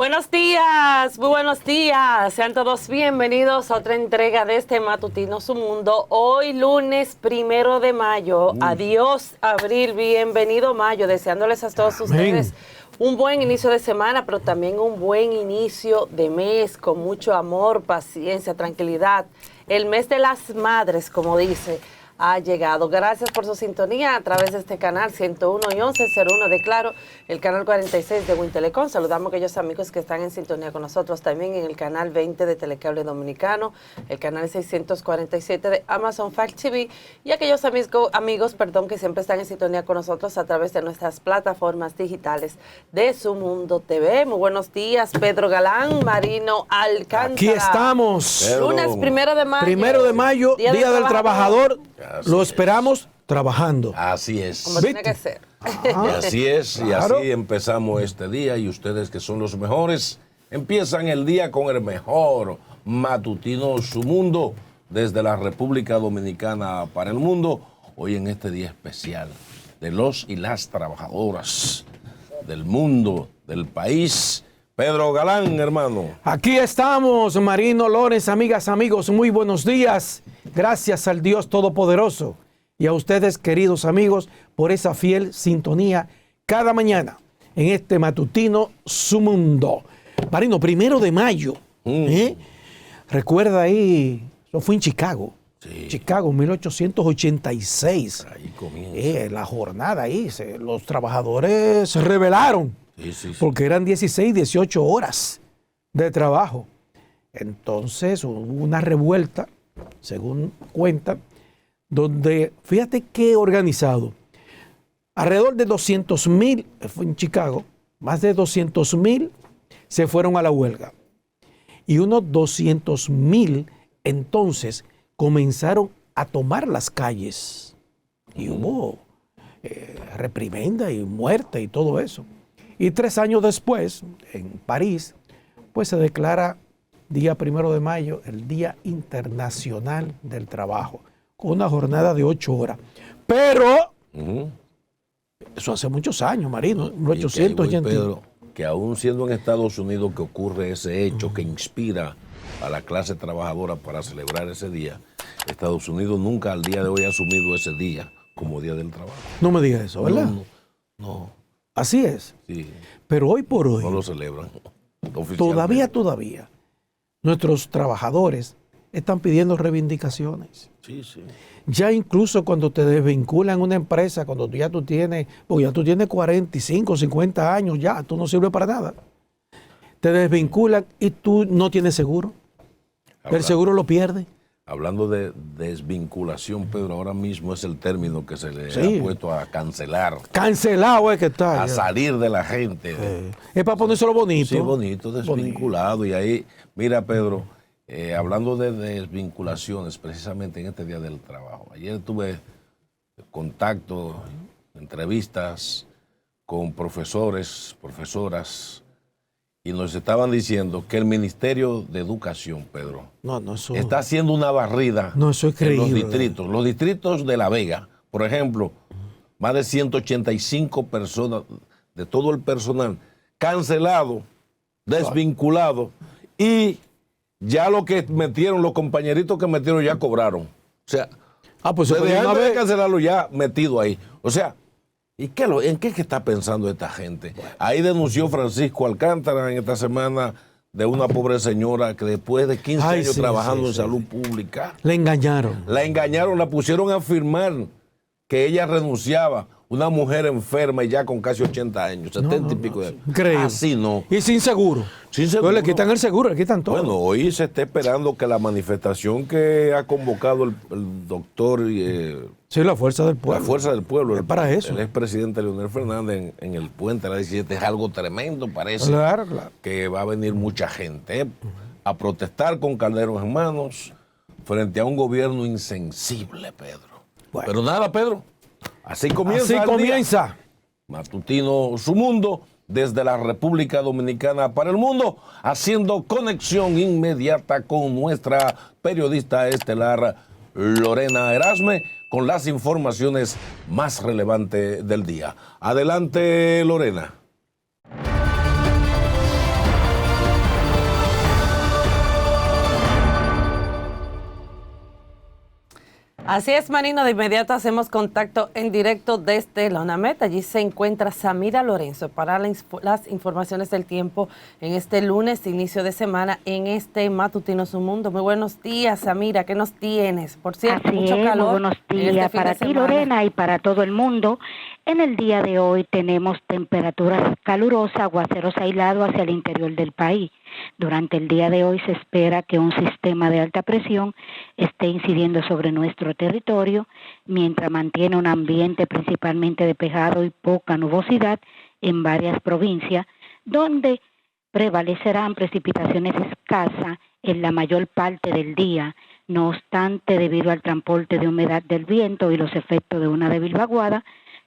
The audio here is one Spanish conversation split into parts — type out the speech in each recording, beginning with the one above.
Buenos días, muy buenos días. Sean todos bienvenidos a otra entrega de este Matutino Su Mundo. Hoy lunes 1 de mayo. Adiós abril, bienvenido mayo. Deseándoles a todos ustedes un buen inicio de semana, pero también un buen inicio de mes con mucho amor, paciencia, tranquilidad. El mes de las madres, como dice, ha llegado. Gracias por su sintonía a través de este canal 101 y 1101 de Claro, el canal 46 de Wintelecom. Saludamos a aquellos amigos que están en sintonía con nosotros también en el canal 20 de Telecable Dominicano, el canal 647 de Amazon Fire TV y aquellos amigos que siempre están en sintonía con nosotros a través de nuestras plataformas digitales de Su Mundo TV. Muy buenos días, Pedro Galán, Marino Alcántara. Aquí estamos. Lunes 1 de mayo. 1 de mayo, Día del Trabajador. Lo esperamos trabajando. Así es. Como tiene que ser. Y así es, y Claro. así empezamos este día. Y ustedes que son los mejores, empiezan el día con el mejor matutino Su Mundo desde la República Dominicana para el mundo. Hoy en este día especial de los y las trabajadoras del mundo, del país. Pedro Galán, hermano. Aquí estamos, Marino Lorenz, amigas, amigos, muy buenos días. Gracias al Dios Todopoderoso y a ustedes, queridos amigos, por esa fiel sintonía cada mañana en este matutino Su Mundo. Marino, 1 de mayo. Recuerda ahí, eso fue en Chicago. Sí. Chicago, 1886. Ahí comienza. La jornada ahí, los trabajadores se rebelaron. Sí. Porque eran 16, 18 horas de trabajo. Entonces hubo una revuelta, según cuentan, donde, fíjate qué organizado, alrededor de 200,000, fue en Chicago, más de 200,000 se fueron a la huelga. Y unos 200,000 entonces comenzaron a tomar las calles. Y hubo reprimenda y muerte y todo eso. Y 3 años después, en París, pues se declara día 1 de mayo el Día Internacional del Trabajo, con una jornada de 8 horas. Pero, eso hace muchos años, Marino, 1880. Pedro, que aún siendo en Estados Unidos que ocurre ese hecho que inspira a la clase trabajadora para celebrar ese día, Estados Unidos nunca al día de hoy ha asumido ese día como Día del Trabajo. No me digas eso, ¿verdad? No. Así es. Sí, Pero hoy por hoy, no lo celebran oficialmente. todavía, nuestros trabajadores están pidiendo reivindicaciones. Sí. Ya incluso cuando te desvinculan una empresa, cuando ya tú tienes 45, 50 años, ya tú no sirves para nada. Te desvinculan y tú no tienes seguro. El seguro lo pierdes. Hablando de desvinculación, Pedro, ahora mismo es el término que se le Sí. ha puesto a cancelar, Cancelado es que está. a ya. salir de la gente. Es para ponérselo bonito. Sí, bonito, desvinculado. Y ahí, mira, Pedro, hablando de desvinculaciones, precisamente en este Día del Trabajo. Ayer tuve contacto, entrevistas con profesores, profesoras, y nos estaban diciendo que el Ministerio de Educación, Pedro, No, eso está haciendo una barrida No, eso es en los creíble. distritos. Los distritos de La Vega, por ejemplo, más de 185 personas de todo el personal cancelado, desvinculado, y ya lo que metieron, los compañeritos que metieron ya cobraron. O sea, pues se eso dejaron de cancelarlo ya metido ahí. O sea, ¿en qué es que está pensando esta gente? Ahí denunció Francisco Alcántara en esta semana de una pobre señora que después de 15 años trabajando en salud pública, le engañaron. la engañaron, la pusieron a firmar que ella renunciaba. Una mujer enferma y ya con casi 80 años, 70 y pico de años. Increíble. Así no. Y sin seguro. Sin seguro. Entonces le quitan el seguro, le quitan todo. Bueno, hoy se está esperando que la manifestación que ha convocado el doctor Sí, la fuerza del pueblo. la fuerza del pueblo, Es para eso. el expresidente Leonel Fernández en el puente la 17 es algo tremendo, parece Claro. que va a venir mucha gente a protestar con calderos en manos frente a un gobierno insensible, Pedro. Bueno. Pero nada, Pedro, así comienza. Así el comienza. día. Matutino Su Mundo desde la República Dominicana para el mundo, haciendo conexión inmediata con nuestra periodista estelar Lorena Erasme con las informaciones más relevantes del día. Adelante, Lorena. Así es, Marino, de inmediato hacemos contacto en directo desde la UNAMED. Allí se encuentra Samira Lorenzo para las informaciones del tiempo en este lunes, inicio de semana, en este Matutino Su Mundo. Muy buenos días, Samira, ¿qué nos tienes? Por cierto, Así mucho es, calor. muy buenos días para ti, Lorena, y para todo el mundo. En el día de hoy tenemos temperaturas calurosas, aguaceros aislados hacia el interior del país. Durante el día de hoy se espera que un sistema de alta presión esté incidiendo sobre nuestro territorio, mientras mantiene un ambiente principalmente despejado y poca nubosidad en varias provincias, donde prevalecerán precipitaciones escasas en la mayor parte del día. No obstante, debido al transporte de humedad del viento y los efectos de una débil vaguada,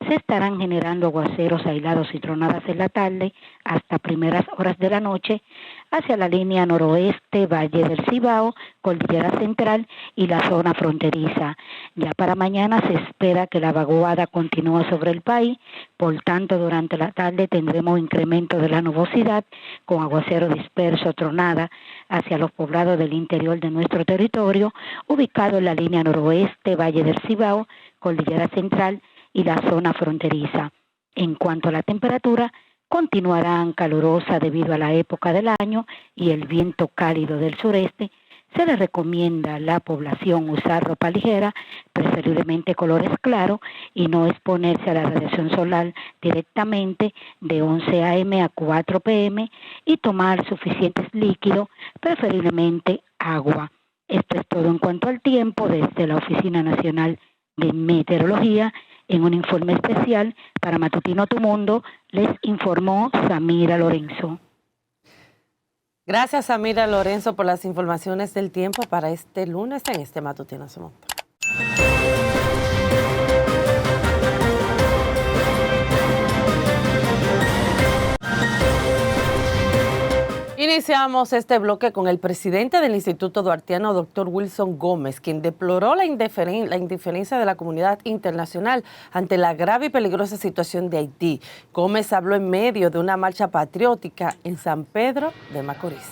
se estarán generando aguaceros aislados y tronadas en la tarde hasta primeras horas de la noche hacia la línea noroeste, Valle del Cibao, Cordillera Central y la zona fronteriza. Ya para mañana se espera que la vaguada continúe sobre el país, por tanto durante la tarde tendremos incremento de la nubosidad con aguacero disperso, tronada hacia los poblados del interior de nuestro territorio, ubicado en la línea noroeste, Valle del Cibao, Cordillera Central y la zona fronteriza. En cuanto a la temperatura, continuarán calurosa debido a la época del año y el viento cálido del sureste. Se les recomienda a la población usar ropa ligera, preferiblemente colores claros, y no exponerse a la radiación solar directamente de 11 a.m. a 4 p.m. y tomar suficientes líquidos, preferiblemente agua. Esto es todo en cuanto al tiempo desde la Oficina Nacional de Meteorología. En un informe especial para Matutino Tu Mundo, les informó Samira Lorenzo. Gracias, Samira Lorenzo, por las informaciones del tiempo para este lunes en este Matutino Tu Mundo. Iniciamos este bloque con el presidente del Instituto Duartiano, doctor Wilson Gómez, quien deploró la indiferencia de la comunidad internacional ante la grave y peligrosa situación de Haití. Gómez habló en medio de una marcha patriótica en San Pedro de Macorís.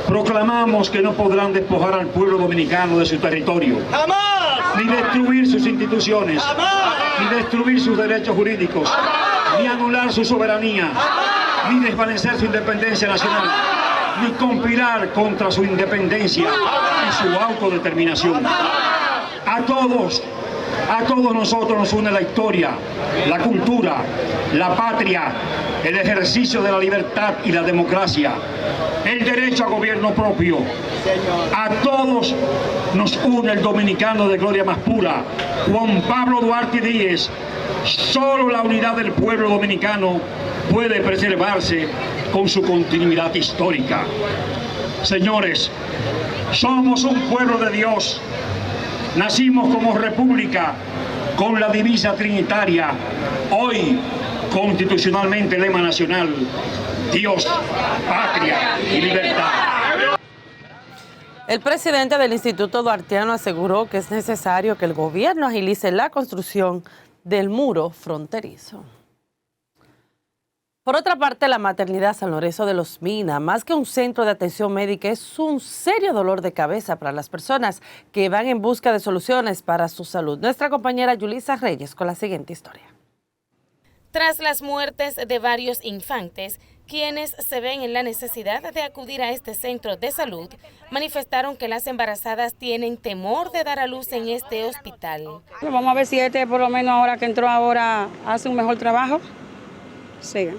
Proclamamos que no podrán despojar al pueblo dominicano de su territorio. ¡Jamás! Ni destruir sus instituciones. ¡Jamás! Ni destruir sus derechos jurídicos. ¡Jamás! Ni anular su soberanía. ¡Jamás! Ni desvanecer su independencia nacional, ni conspirar contra su independencia y su autodeterminación. A todos nosotros nos une la historia, la cultura, la patria, el ejercicio de la libertad y la democracia, el derecho a gobierno propio. A todos nos une el dominicano de gloria más pura, Juan Pablo Duarte Díez. Solo la unidad del pueblo dominicano puede preservarse con su continuidad histórica. Señores, somos un pueblo de Dios. Nacimos como república con la divisa trinitaria. Hoy, constitucionalmente, lema nacional: Dios, patria y libertad. El presidente del Instituto Duartiano aseguró que es necesario que el gobierno agilice la construcción del muro fronterizo. Por otra parte, la maternidad San Lorenzo de los Minas, más que un centro de atención médica, es un serio dolor de cabeza para las personas que van en busca de soluciones para su salud. Nuestra compañera Yulisa Reyes con la siguiente historia. Tras las muertes de varios infantes, quienes se ven en la necesidad de acudir a este centro de salud, manifestaron que las embarazadas tienen temor de dar a luz en este hospital. Vamos a ver si por lo menos ahora que entró ahora, hace un mejor trabajo. Sí.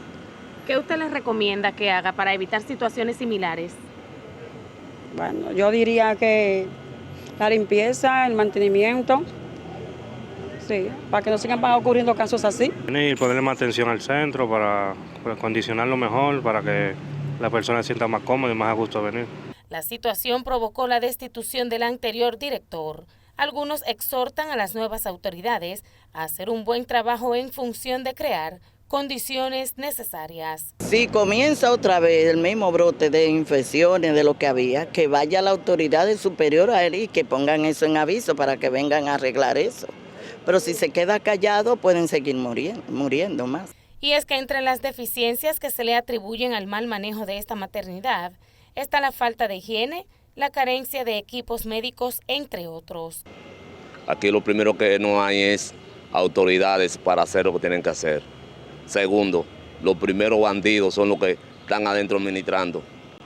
¿Qué usted les recomienda que haga para evitar situaciones similares? Bueno, yo diría que la limpieza, el mantenimiento, sí, para que no sigan ocurriendo casos así. Y ponerle más atención al centro para acondicionarlo mejor, para que la persona se sienta más cómoda y más a gusto de venir. La situación provocó la destitución del anterior director. Algunos exhortan a las nuevas autoridades a hacer un buen trabajo en función de crear condiciones necesarias. Si comienza otra vez el mismo brote de infecciones de lo que había, que vaya la autoridad superior a él y que pongan eso en aviso para que vengan a arreglar eso. Pero si se queda callado pueden seguir muriendo más. Y es que entre las deficiencias que se le atribuyen al mal manejo de esta maternidad está la falta de higiene, la carencia de equipos médicos, entre otros. Aquí lo primero que no hay es autoridades para hacer lo que tienen que hacer. Segundo, los primeros bandidos son los que están adentro administrando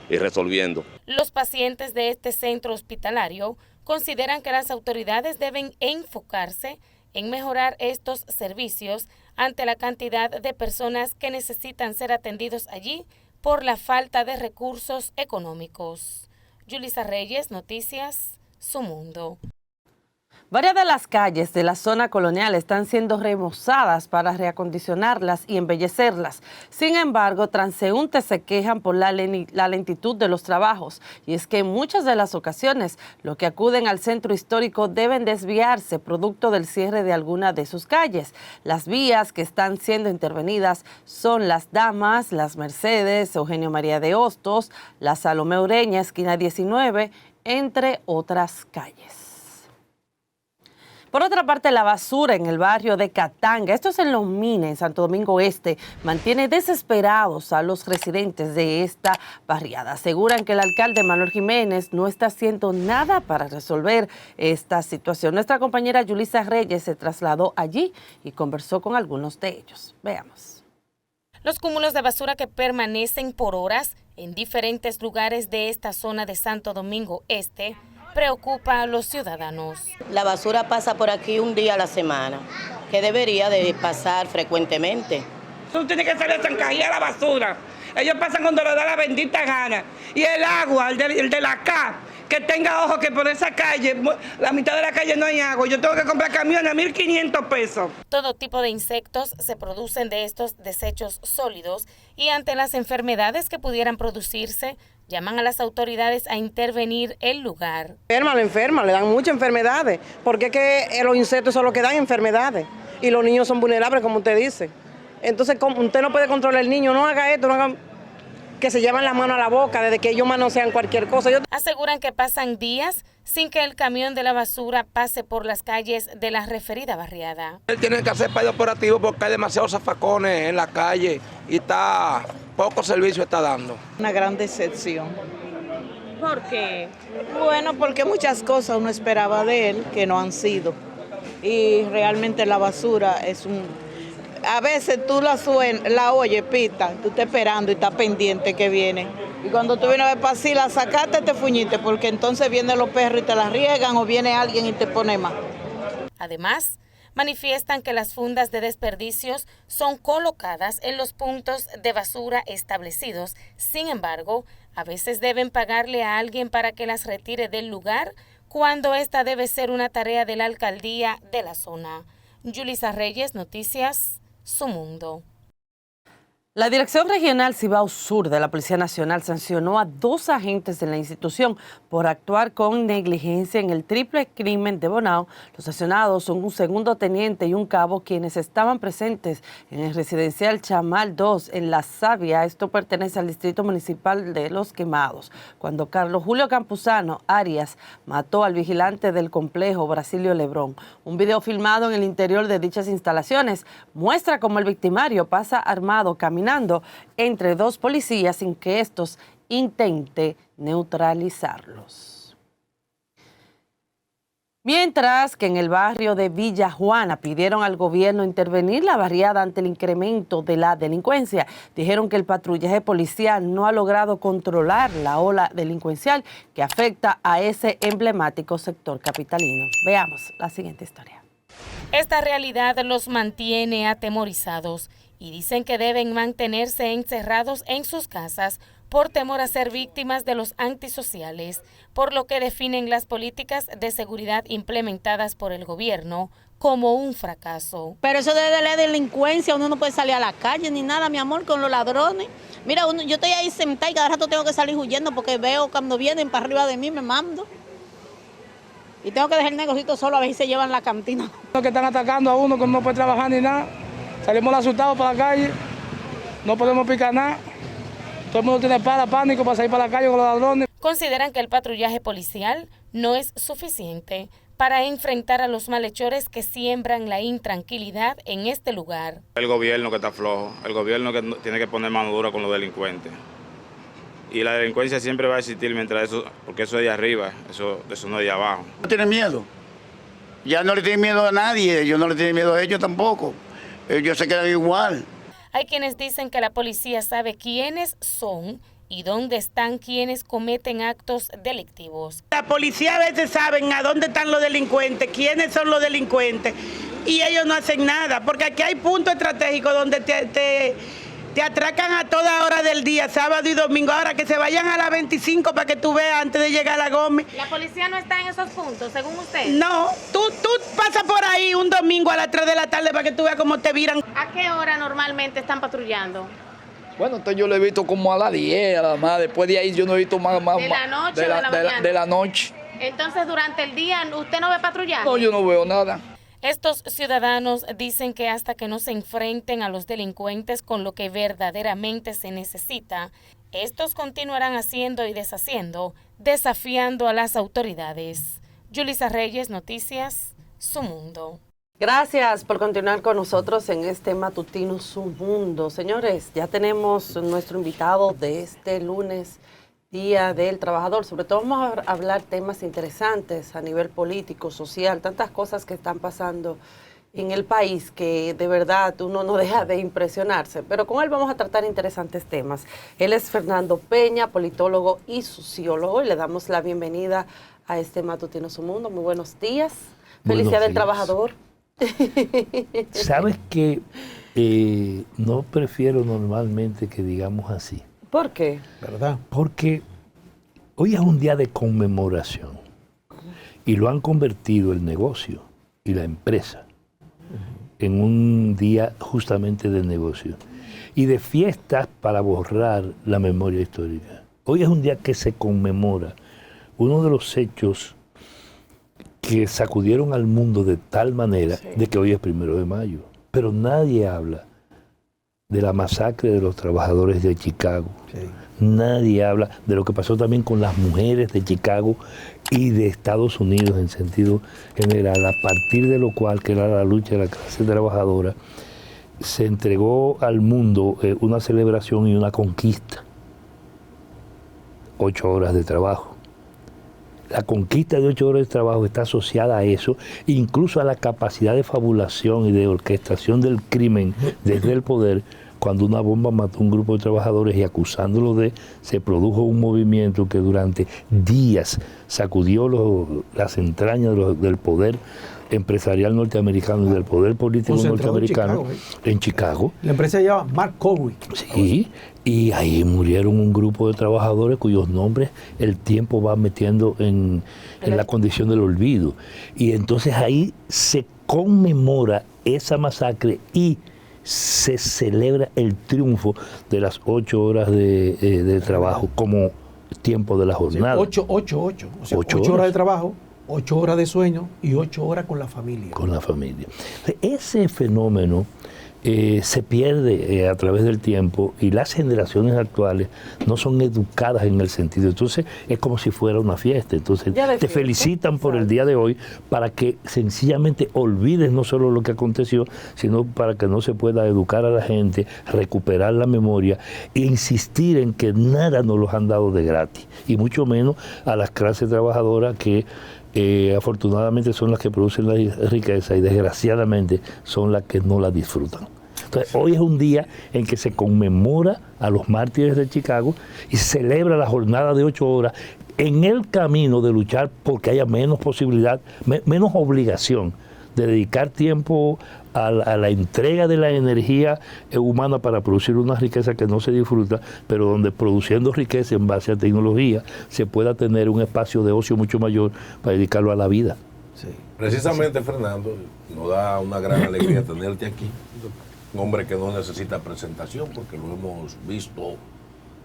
y resolviendo. Los pacientes de este centro hospitalario consideran que las autoridades deben enfocarse en mejorar estos servicios ante la cantidad de personas que necesitan ser atendidos allí por la falta de recursos económicos. Yulisa Reyes, Noticias, Su Mundo. Varias de las calles de la zona colonial están siendo remozadas para reacondicionarlas y embellecerlas. Sin embargo, transeúntes se quejan por la lentitud de los trabajos. Y es que en muchas de las ocasiones, los que acuden al centro histórico deben desviarse producto del cierre de alguna de sus calles. Las vías que están siendo intervenidas son Las Damas, Las Mercedes, Eugenio María de Hostos, la Salomé Ureña, esquina 19, entre otras calles. Por otra parte, la basura en el barrio de Catanga, esto es en Los Mines, en Santo Domingo Este, mantiene desesperados a los residentes de esta barriada. Aseguran que el alcalde Manuel Jiménez no está haciendo nada para resolver esta situación. Nuestra compañera Yulisa Reyes se trasladó allí y conversó con algunos de ellos. Veamos. Los cúmulos de basura que permanecen por horas en diferentes lugares de esta zona de Santo Domingo Este preocupa a los ciudadanos. La basura pasa por aquí un día a la semana, que debería de pasar frecuentemente. Tú tienes que salir a zancajear la basura. Ellos pasan cuando les da la bendita gana. Y el agua, el de la CA, que tenga ojo que por esa calle, la mitad de la calle no hay agua. Yo tengo que comprar camiones a 1.500 pesos. Todo tipo de insectos se producen de estos desechos sólidos y ante las enfermedades que pudieran producirse, llaman a las autoridades a intervenir el lugar. Enferma, le dan muchas enfermedades, porque es que los insectos son los que dan enfermedades y los niños son vulnerables, como usted dice. Entonces, como usted no puede controlar al niño, no haga esto, no haga que se llevan la mano a la boca desde que ellos manosean cualquier cosa. Aseguran que pasan días sin que el camión de la basura pase por las calles de la referida barriada. Él tiene que hacer para operativo porque hay demasiados zafacones en la calle y poco servicio está dando. Una gran decepción. ¿Por qué? Bueno, porque muchas cosas uno esperaba de él que no han sido. Y realmente la basura es a veces tú la oyes, pita, tú estás esperando y estás pendiente que viene. Y cuando tú vienes a ver pasar, la sacaste, te fuñiste, porque entonces vienen los perros y te la riegan o viene alguien y te pone más. Además, manifiestan que las fundas de desperdicios son colocadas en los puntos de basura establecidos. Sin embargo, a veces deben pagarle a alguien para que las retire del lugar, cuando esta debe ser una tarea de la alcaldía de la zona. Yulisa Reyes, Noticias, Su Mundo. La Dirección Regional Cibao Sur de la Policía Nacional sancionó a 2 agentes de la institución por actuar con negligencia en el triple crimen de Bonao. Los sancionados son un segundo teniente y un cabo quienes estaban presentes en el residencial Chamal 2 en La Sabia. Esto pertenece al Distrito Municipal de Los Quemados, cuando Carlos Julio Campuzano Arias mató al vigilante del complejo Brasilio Lebrón. Un video filmado en el interior de dichas instalaciones muestra cómo el victimario pasa armado caminando entre 2 policías sin que estos intente neutralizarlos. Mientras que en el barrio de Villa Juana pidieron al gobierno intervenir la barriada ante el incremento de la delincuencia. Dijeron que el patrullaje policial no ha logrado controlar la ola delincuencial que afecta a ese emblemático sector capitalino. Veamos la siguiente historia. Esta realidad los mantiene atemorizados y dicen que deben mantenerse encerrados en sus casas por temor a ser víctimas de los antisociales, por lo que definen las políticas de seguridad implementadas por el gobierno como un fracaso. Pero eso de la delincuencia, uno no puede salir a la calle ni nada, mi amor, con los ladrones. Mira, yo estoy ahí sentada y cada rato tengo que salir huyendo porque veo cuando vienen para arriba de mí me mando. Y tengo que dejar el negocito solo a ver si se llevan la cantina. Los que están atacando a uno que no puede trabajar ni nada. Salimos asustados para la calle, no podemos picar nada. Todo el mundo tiene pánico para salir para la calle con los ladrones. Consideran que el patrullaje policial no es suficiente para enfrentar a los malhechores que siembran la intranquilidad en este lugar. El gobierno que está flojo, el gobierno que tiene que poner mano dura con los delincuentes. y la delincuencia siempre va a existir mientras eso, porque eso es de arriba, eso no es de abajo. No tienen miedo. Ya no le tienen miedo a nadie, ellos no le tienen miedo a ellos tampoco. Ellos se quedan igual. Hay quienes dicen que la policía sabe quiénes son y dónde están quienes cometen actos delictivos. La policía a veces saben a dónde están los delincuentes, quiénes son los delincuentes, y ellos no hacen nada, porque aquí hay puntos estratégicos donde te atracan a toda hora del día, sábado y domingo. Ahora que se vayan a la 25 para que tú veas antes de llegar a la Gómez. ¿La policía no está en esos puntos, según usted? No, tú pasas por ahí un domingo a las 3 de la tarde para que tú veas cómo te viran. ¿A qué hora normalmente están patrullando? Bueno, entonces yo lo he visto como a las 10, a las más. Después de ahí yo no he visto más. ¿De la noche o de la mañana? De la noche. Entonces, durante el día, ¿usted no ve patrullaje? No, yo no veo nada. Estos ciudadanos dicen que hasta que no se enfrenten a los delincuentes con lo que verdaderamente se necesita, estos continuarán haciendo y deshaciendo, desafiando a las autoridades. Yulisa Reyes, Noticias, Su Mundo. Gracias por continuar con nosotros en este matutino Su Mundo. Señores, ya tenemos nuestro invitado de este lunes, Día del Trabajador. Sobre todo vamos a hablar temas interesantes a nivel político, social, tantas cosas que están pasando en el país que de verdad uno no deja de impresionarse. Pero con él vamos a tratar interesantes temas. Él es Fernando Peña, politólogo y sociólogo, y le damos la bienvenida a este matutino Su Mundo. Muy buenos días. Felicidad del Trabajador. Sabes que no prefiero normalmente que digamos así. ¿Por qué? ¿Verdad? Porque hoy es un día de conmemoración y lo han convertido el negocio y la empresa en un día justamente de negocio y de fiestas para borrar la memoria histórica. Hoy es un día que se conmemora uno de los hechos que sacudieron al mundo de tal manera de que hoy es 1 de mayo. Pero nadie habla de la masacre de los trabajadores de Chicago. Nadie habla de lo que pasó también con las mujeres de Chicago y de Estados Unidos en sentido general, a partir de lo cual, que era la lucha de la clase trabajadora, se entregó al mundo una celebración y una conquista. 8 horas de trabajo. La conquista de 8 horas de trabajo está asociada a eso, incluso a la capacidad de fabulación y de orquestación del crimen desde el poder. Cuando una bomba mató a un grupo de trabajadores y acusándolo se produjo un movimiento que durante días sacudió las entrañas del poder empresarial norteamericano y del poder político norteamericano en Chicago. La empresa se llama Mark Corey. Sí, y ahí murieron un grupo de trabajadores cuyos nombres el tiempo va metiendo en la condición del olvido. Y entonces ahí se conmemora esa masacre y se celebra el triunfo de las 8 horas de trabajo como tiempo de la jornada. 8. O sea, 8 horas de trabajo, 8 horas de sueño y 8 horas con la familia. Con la familia. Ese fenómeno se pierde a través del tiempo y las generaciones actuales no son educadas en el sentido. Entonces es como si fuera una fiesta. Entonces te felicitan por el día de hoy para que sencillamente olvides no solo lo que aconteció, sino para que no se pueda educar a la gente, recuperar la memoria e insistir en que nada nos los han dado de gratis, y mucho menos a las clases trabajadoras que afortunadamente son las que producen la riqueza y desgraciadamente son las que no la disfrutan. Entonces, hoy es un día en que se conmemora a los mártires de Chicago y se celebra la jornada de 8 horas en el camino de luchar porque haya menos posibilidad, menos obligación de dedicar tiempo a la entrega de la energía humana para producir una riqueza que no se disfruta, pero donde produciendo riqueza en base a tecnología se pueda tener un espacio de ocio mucho mayor para dedicarlo a la vida. Sí. Precisamente, Fernando, nos da una gran alegría tenerte aquí. Un hombre que no necesita presentación porque lo hemos visto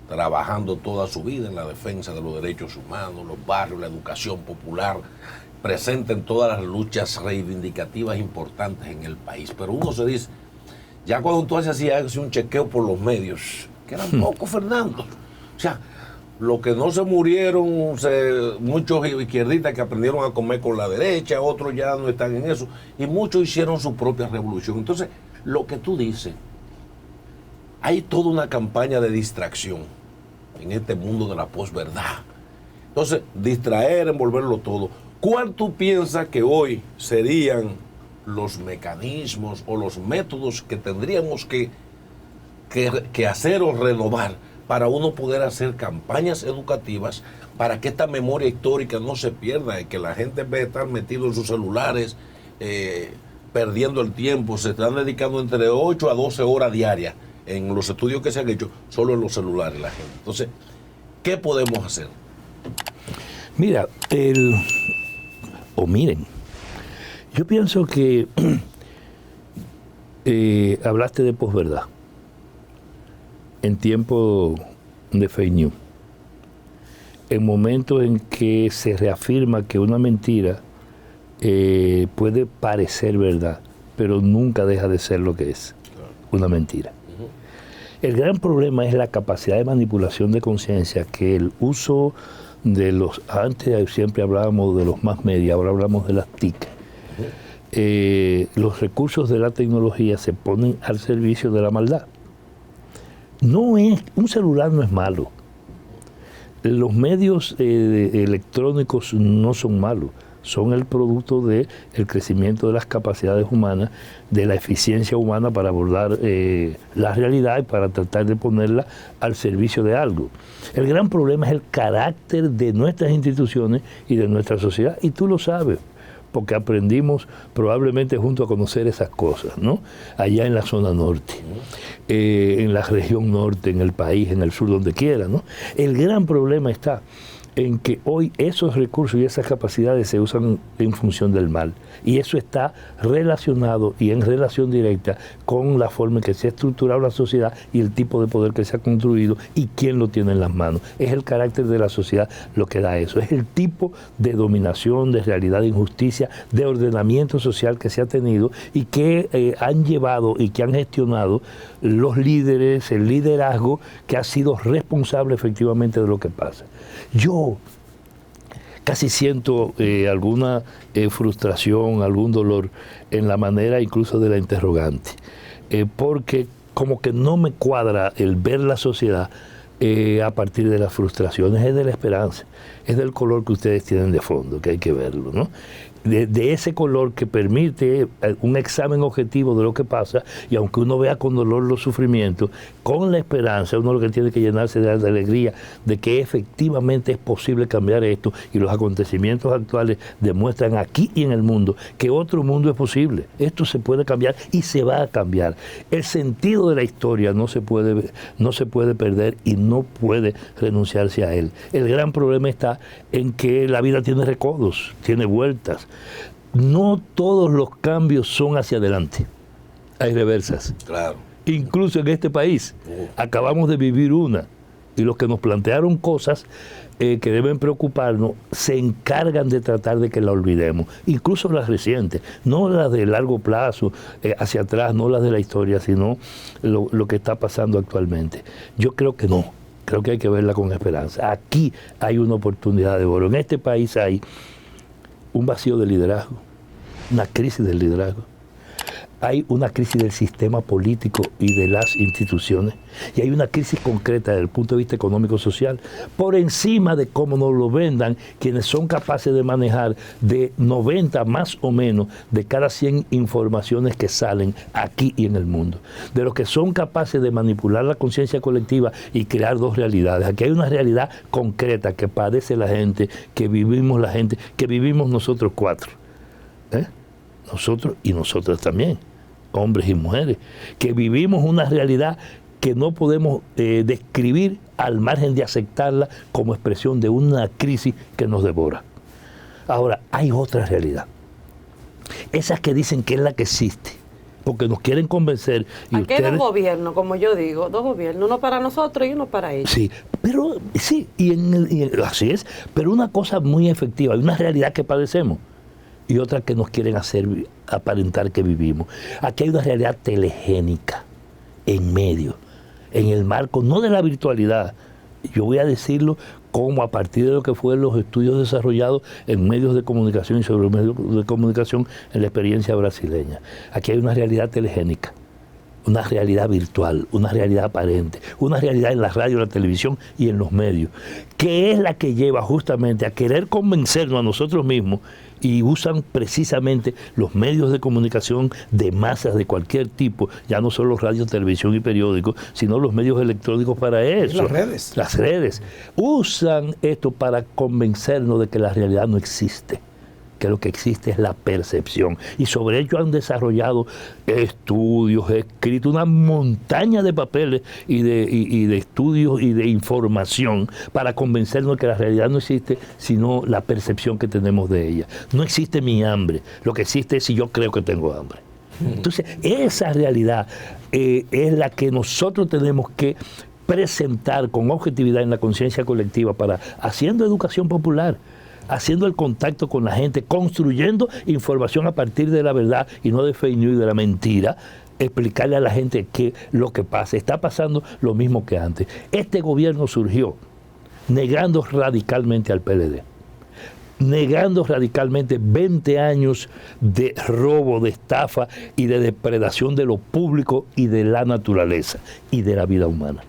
trabajando toda su vida en la defensa de los derechos humanos, los barrios, la educación popular, presente en todas las luchas reivindicativas importantes en el país. Pero uno se dice, ya cuando tú haces un chequeo por los medios, que eran pocos, Fernando. O sea, los que no se murieron, muchos izquierdistas que aprendieron a comer con la derecha, otros ya no están en eso, y muchos hicieron su propia revolución. Entonces, lo que tú dices, hay toda una campaña de distracción en este mundo de la posverdad. Entonces, distraer, envolverlo todo. ¿Cuál tú piensas que hoy serían los mecanismos o los métodos que tendríamos que hacer o renovar para uno poder hacer campañas educativas para que esta memoria histórica no se pierda y que la gente en vez de estar metido en sus celulares, perdiendo el tiempo, se están dedicando entre 8 a 12 horas diarias en los estudios que se han hecho solo en los celulares la gente? Entonces, ¿qué podemos hacer? Mira, miren, yo pienso que hablaste de posverdad en tiempo de fake news, en momentos en que se reafirma que una mentira puede parecer verdad, pero nunca deja de ser lo que es, una mentira. El gran problema es la capacidad de manipulación de conciencia que el uso de los, antes siempre hablábamos de los más media, ahora hablamos de las TIC. Los recursos de la tecnología se ponen al servicio de la maldad. Un celular no es malo. Los medios electrónicos no son malos. Son el producto del crecimiento de las capacidades humanas, de la eficiencia humana para abordar la realidad y para tratar de ponerla al servicio de algo. El gran problema es el carácter de nuestras instituciones y de nuestra sociedad, y tú lo sabes, porque aprendimos probablemente junto a conocer esas cosas, ¿no? Allá en la zona norte, en la región norte, en el país, en el sur, donde quiera, ¿no? El gran problema está en que hoy esos recursos y esas capacidades se usan en función del mal. Y eso está relacionado y en relación directa con la forma en que se ha estructurado la sociedad y el tipo de poder que se ha construido y quién lo tiene en las manos. Es el carácter de la sociedad lo que da eso. Es el tipo de dominación, de realidad de injusticia, de ordenamiento social que se ha tenido y que han llevado y que han gestionado los líderes, el liderazgo que ha sido responsable efectivamente de lo que pasa. Yo casi siento alguna frustración, algún dolor en la manera incluso de la interrogante, porque como que no me cuadra el ver la sociedad a partir de las frustraciones, es de la esperanza, es del color que ustedes tienen de fondo, que hay que verlo, ¿no? De ese color que permite un examen objetivo de lo que pasa, y aunque uno vea con dolor los sufrimientos, con la esperanza, uno lo que tiene que llenarse de alegría de que efectivamente es posible cambiar esto, y los acontecimientos actuales demuestran aquí y en el mundo que otro mundo es posible. Esto se puede cambiar y se va a cambiar. El sentido de la historia no se puede perder y no puede renunciarse a él. El gran problema está en que la vida tiene recodos, tiene vueltas. No todos los cambios son hacia adelante. Hay reversas. Claro. Incluso en este país. Acabamos de vivir una. Y los que nos plantearon cosas que deben preocuparnos se encargan de tratar de que la olvidemos. Incluso las recientes. No las de largo plazo, hacia atrás, no las de la historia, sino lo que está pasando actualmente. Yo creo que no. Creo que hay que verla con esperanza. Aquí hay una oportunidad de oro. En este país hay un vacío de liderazgo, una crisis del liderazgo. Hay una crisis del sistema político y de las instituciones. Y hay una crisis concreta desde el punto de vista económico-social, por encima de cómo nos lo vendan quienes son capaces de manejar de 90 más o menos de cada 100 informaciones que salen aquí y en el mundo. De los que son capaces de manipular la conciencia colectiva y crear dos realidades. Aquí hay una realidad concreta que padece la gente, que vivimos nosotros cuatro. Nosotros y nosotras también, hombres y mujeres, que vivimos una realidad que no podemos describir al margen de aceptarla como expresión de una crisis que nos devora. Ahora, hay otra realidad, esas que dicen que es la que existe, porque nos quieren convencer. Y aquí hay dos gobiernos, como yo digo, dos gobiernos, uno para nosotros y uno para ellos. Sí, pero sí, así es, pero una cosa muy efectiva, hay una realidad que padecemos y otra que nos quieren hacer aparentar que vivimos. Aquí hay una realidad telegénica en medio, en el marco, no de la virtualidad, yo voy a decirlo como a partir de lo que fueron los estudios desarrollados en medios de comunicación y sobre los medios de comunicación en la experiencia brasileña. Aquí hay una realidad telegénica una realidad virtual, una realidad aparente, una realidad en la radio, la televisión y en los medios, que es la que lleva justamente a querer convencernos a nosotros mismos, y usan precisamente los medios de comunicación de masas de cualquier tipo, ya no solo radio, televisión y periódicos, sino los medios electrónicos para eso. Las redes. Las redes. Usan esto para convencernos de que la realidad no existe, que lo que existe es la percepción. Y sobre ello han desarrollado estudios, escrito una montaña de papeles y de estudios y de información para convencernos de que la realidad no existe, sino la percepción que tenemos de ella. No existe mi hambre, lo que existe es si yo creo que tengo hambre. Entonces, esa realidad es la que nosotros tenemos que presentar con objetividad en la conciencia colectiva, para haciendo educación popular, haciendo el contacto con la gente, construyendo información a partir de la verdad y no de fake news y de la mentira, explicarle a la gente que lo que pasa, está pasando lo mismo que antes. Este gobierno surgió negando radicalmente al PLD, negando radicalmente 20 años de robo, de estafa y de depredación de lo público y de la naturaleza y de la vida humana.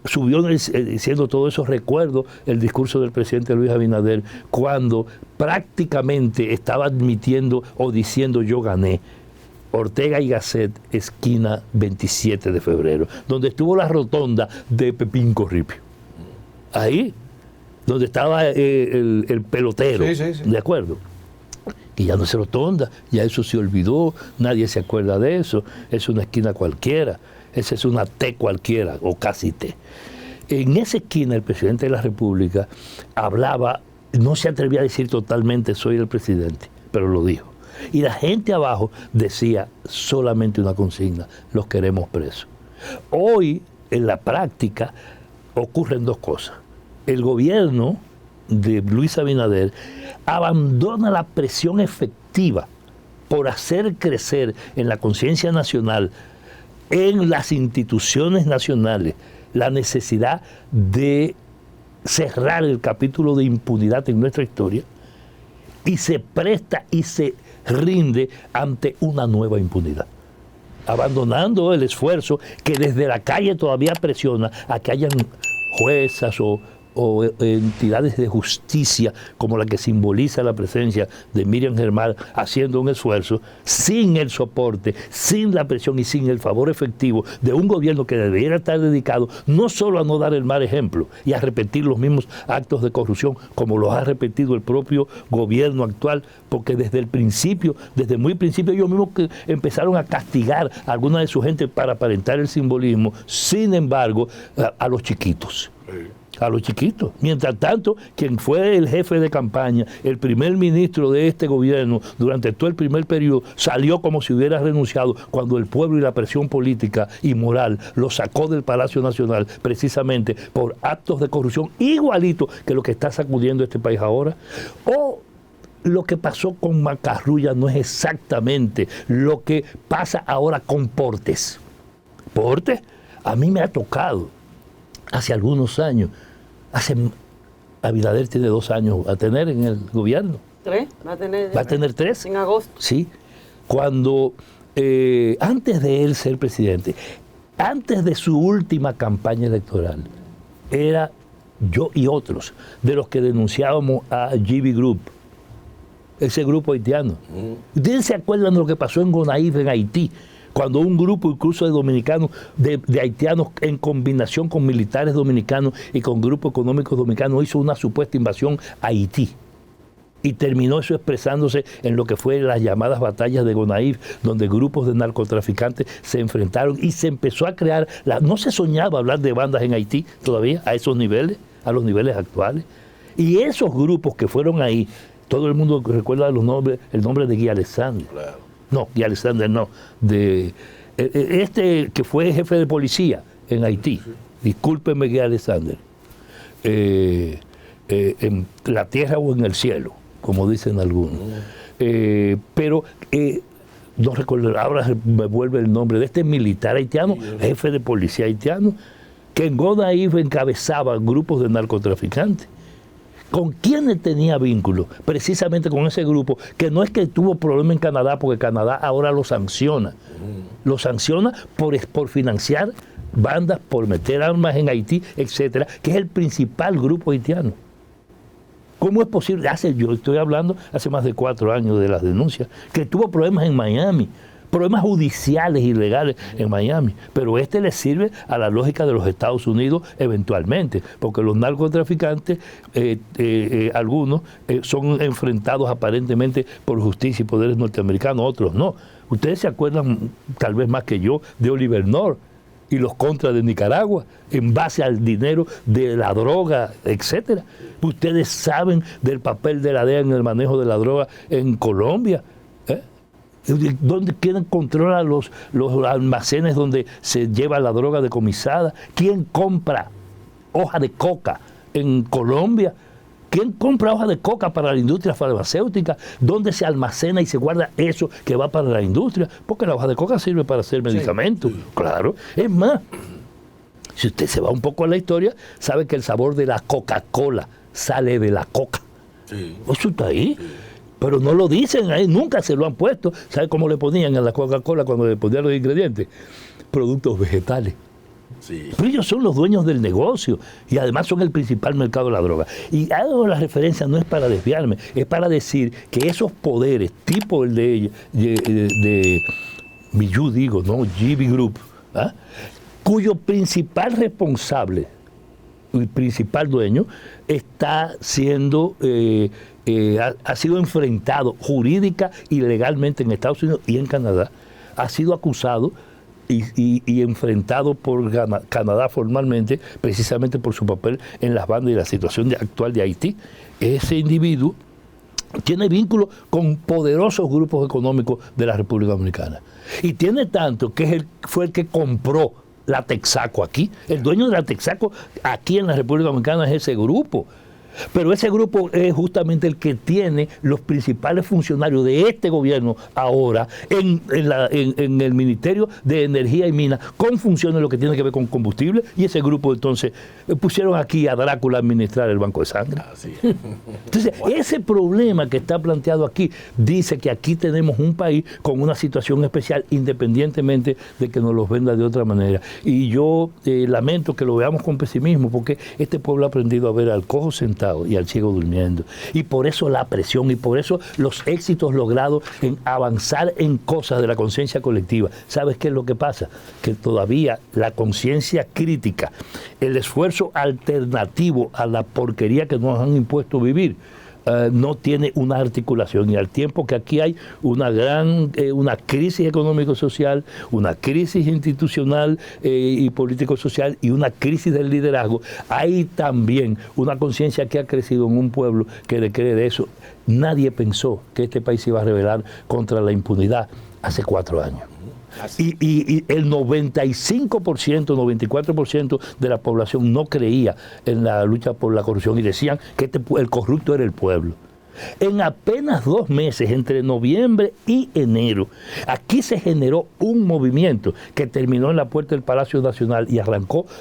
Subió diciendo todo eso. Recuerdo el discurso del presidente Luis Abinader cuando prácticamente estaba admitiendo o diciendo yo gané. Ortega y Gasset, esquina 27 de febrero, donde estuvo la rotonda de Pepín Corripio. Ahí, donde estaba el pelotero, sí. ¿De acuerdo? Y ya no es rotonda, ya eso se olvidó, nadie se acuerda de eso, es una esquina cualquiera. Esa es una T cualquiera, o casi T. En esa esquina el presidente de la República hablaba, no se atrevía a decir totalmente soy el presidente, pero lo dijo. Y la gente abajo decía solamente una consigna, los queremos presos. Hoy, en la práctica, ocurren dos cosas. El gobierno de Luis Abinader abandona la presión efectiva por hacer crecer en la conciencia nacional, en las instituciones nacionales, la necesidad de cerrar el capítulo de impunidad en nuestra historia, y se presta y se rinde ante una nueva impunidad, abandonando el esfuerzo que desde la calle todavía presiona a que hayan juezas o entidades de justicia como la que simboliza la presencia de Miriam Germán, haciendo un esfuerzo sin el soporte, sin la presión y sin el favor efectivo de un gobierno que debería estar dedicado no solo a no dar el mal ejemplo y a repetir los mismos actos de corrupción como los ha repetido el propio gobierno actual, porque desde el principio, desde muy principio, ellos mismos que empezaron a castigar a alguna de su gente para aparentar el simbolismo, sin embargo, a los chiquitos. A los chiquitos. Mientras tanto, quien fue el jefe de campaña, el primer ministro de este gobierno durante todo el primer periodo, salió como si hubiera renunciado cuando el pueblo y la presión política y moral lo sacó del Palacio Nacional precisamente por actos de corrupción igualito que lo que está sacudiendo este país ahora. O lo que pasó con Macarrulla no es exactamente lo que pasa ahora con Portes. Portes, a mí me ha tocado hace algunos años. Abinader tiene 2 años a tener en el gobierno. 3, va a tener 3. En agosto. Sí. Cuando, antes de él ser presidente, antes de su última campaña electoral, era yo y otros de los que denunciábamos a GB Group, ese grupo haitiano. ¿Ustedes se acuerdan de lo que pasó en Gonaïves, en Haití? Cuando un grupo incluso de dominicanos, de haitianos, en combinación con militares dominicanos y con grupos económicos dominicanos, hizo una supuesta invasión a Haití. Y terminó eso expresándose en lo que fue las llamadas batallas de Gonaïves, donde grupos de narcotraficantes se enfrentaron y se empezó a crear, no se soñaba hablar de bandas en Haití todavía, a esos niveles, a los niveles actuales. Y esos grupos que fueron ahí, todo el mundo recuerda los nombres, el nombre de Guy Alexander. Claro. No, Guy Alexander no, de este que fue jefe de policía en Haití, discúlpeme Guy Alexander, en la tierra o en el cielo, como dicen algunos, pero no recuerdo, ahora me vuelve el nombre de este militar haitiano, jefe de policía haitiano, que en Gonaïves encabezaba grupos de narcotraficantes, ¿Con quiénes tenía vínculo? Precisamente con ese grupo, que no es que tuvo problema en Canadá, porque Canadá ahora lo sanciona. Lo sanciona por financiar bandas, por meter armas en Haití, etcétera, que es el principal grupo haitiano. ¿Cómo es posible? Yo estoy hablando hace más de 4 años de las denuncias, que tuvo problemas en Miami, problemas judiciales y legales en Miami, pero le sirve a la lógica de los Estados Unidos eventualmente, porque los narcotraficantes, algunos son enfrentados aparentemente por justicia y poderes norteamericanos, otros no. Ustedes se acuerdan, tal vez más que yo, de Oliver North y los contras de Nicaragua, en base al dinero de la droga, etcétera. Ustedes saben del papel de la DEA en el manejo de la droga en Colombia. ¿Quién controla los almacenes donde se lleva la droga decomisada? ¿Quién compra hoja de coca en Colombia? ¿Quién compra hoja de coca para la industria farmacéutica? ¿Dónde se almacena y se guarda eso que va para la industria? Porque la hoja de coca sirve para hacer medicamentos, claro. Es más, si usted se va un poco a la historia, sabe que el sabor de la Coca-Cola sale de la coca. Eso está ahí. Pero no lo dicen ahí, nunca se lo han puesto. ¿Sabe cómo le ponían a la Coca-Cola cuando le ponían los ingredientes? Productos vegetales. Pero ellos son los dueños del negocio y además son el principal mercado de la droga. Y hago la referencia, no es para desviarme, es para decir que esos poderes, tipo el de Bijú, digo, ¿no? GB Group, cuyo principal responsable, el principal dueño, está siendo... ha sido enfrentado jurídica y legalmente en Estados Unidos y en Canadá, ha sido acusado y enfrentado por Canadá formalmente, precisamente por su papel en las bandas y la situación actual de Haití. Ese individuo tiene vínculo con poderosos grupos económicos de la República Dominicana. Y tiene tanto que fue el que compró la Texaco aquí. El dueño de la Texaco aquí en la República Dominicana es ese grupo. Pero ese grupo es justamente el que tiene los principales funcionarios de este gobierno ahora en el Ministerio de Energía y Minas, con funciones lo que tiene que ver con combustible, y ese grupo entonces pusieron aquí a Drácula a administrar el Banco de Sangre. Entonces, ese problema que está planteado aquí dice que aquí tenemos un país con una situación especial, independientemente de que nos los venda de otra manera. Y yo lamento que lo veamos con pesimismo, porque este pueblo ha aprendido a ver al cojo sentado y al ciego durmiendo. Y por eso la presión y por eso los éxitos logrados en avanzar en cosas de la conciencia colectiva. ¿Sabes qué es lo que pasa? Que todavía la conciencia crítica, el esfuerzo alternativo a la porquería que nos han impuesto vivir, no tiene una articulación, y al tiempo que aquí hay una crisis económico-social, una crisis institucional y político-social y una crisis del liderazgo, hay también una conciencia que ha crecido en un pueblo que le cree de eso. Nadie pensó que este país se iba a rebelar contra la impunidad hace 4 años. Y el 95%, 94% de la población no creía en la lucha por la corrupción y decían que el corrupto era el pueblo. En apenas 2 meses, entre noviembre y enero, aquí se generó un movimiento que terminó en la puerta del Palacio Nacional y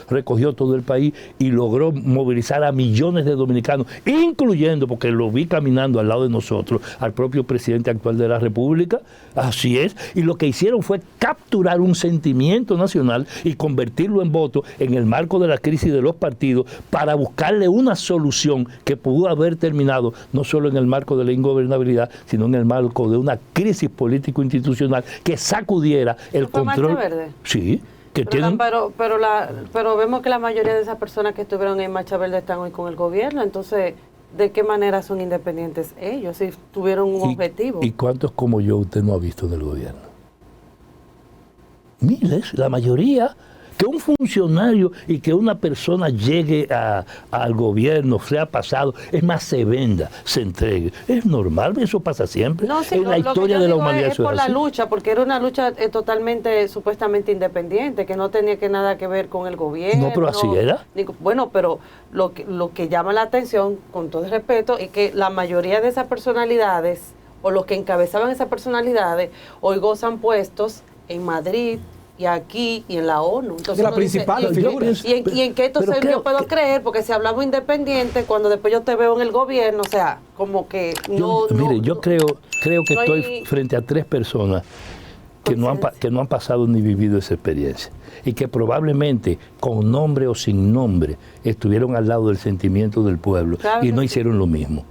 recogió todo el país y logró movilizar a millones de dominicanos, incluyendo, porque lo vi caminando al lado de nosotros, al propio presidente actual de la República. Así es. Y lo que hicieron fue capturar un sentimiento nacional y convertirlo en voto en el marco de la crisis de los partidos para buscarle una solución que pudo haber terminado no solo en el marco de la ingobernabilidad, sino en el marco de una crisis político-institucional que sacudiera el control. Marcha Verde. Sí. Pero vemos que la mayoría de esas personas que estuvieron en Marcha Verde están hoy con el gobierno. Entonces, ¿de qué manera son independientes ellos si tuvieron un objetivo? ¿Y cuántos como yo usted no ha visto del gobierno? Miles, la mayoría. Que un funcionario y que una persona llegue al gobierno, sea pasado, es más, se venda, se entregue. Es normal, eso pasa siempre. No, sí, en la historia de la humanidad. Es por la lucha, porque era una lucha totalmente, supuestamente independiente, que no tenía nada que ver con el gobierno. No, pero así era. Bueno, pero lo que llama la atención, con todo el respeto, es que la mayoría de esas personalidades, o los que encabezaban esas personalidades, hoy gozan puestos en Madrid, y aquí y en la ONU. Entonces las principales figuras. ¿Y en qué entonces yo puedo creer? Porque si hablamos independiente, cuando después yo te veo en el gobierno, o sea, como que yo creo que estoy frente a 3 personas que no han pasado ni vivido esa experiencia y que probablemente con nombre o sin nombre estuvieron al lado del sentimiento del pueblo y no hicieron lo mismo.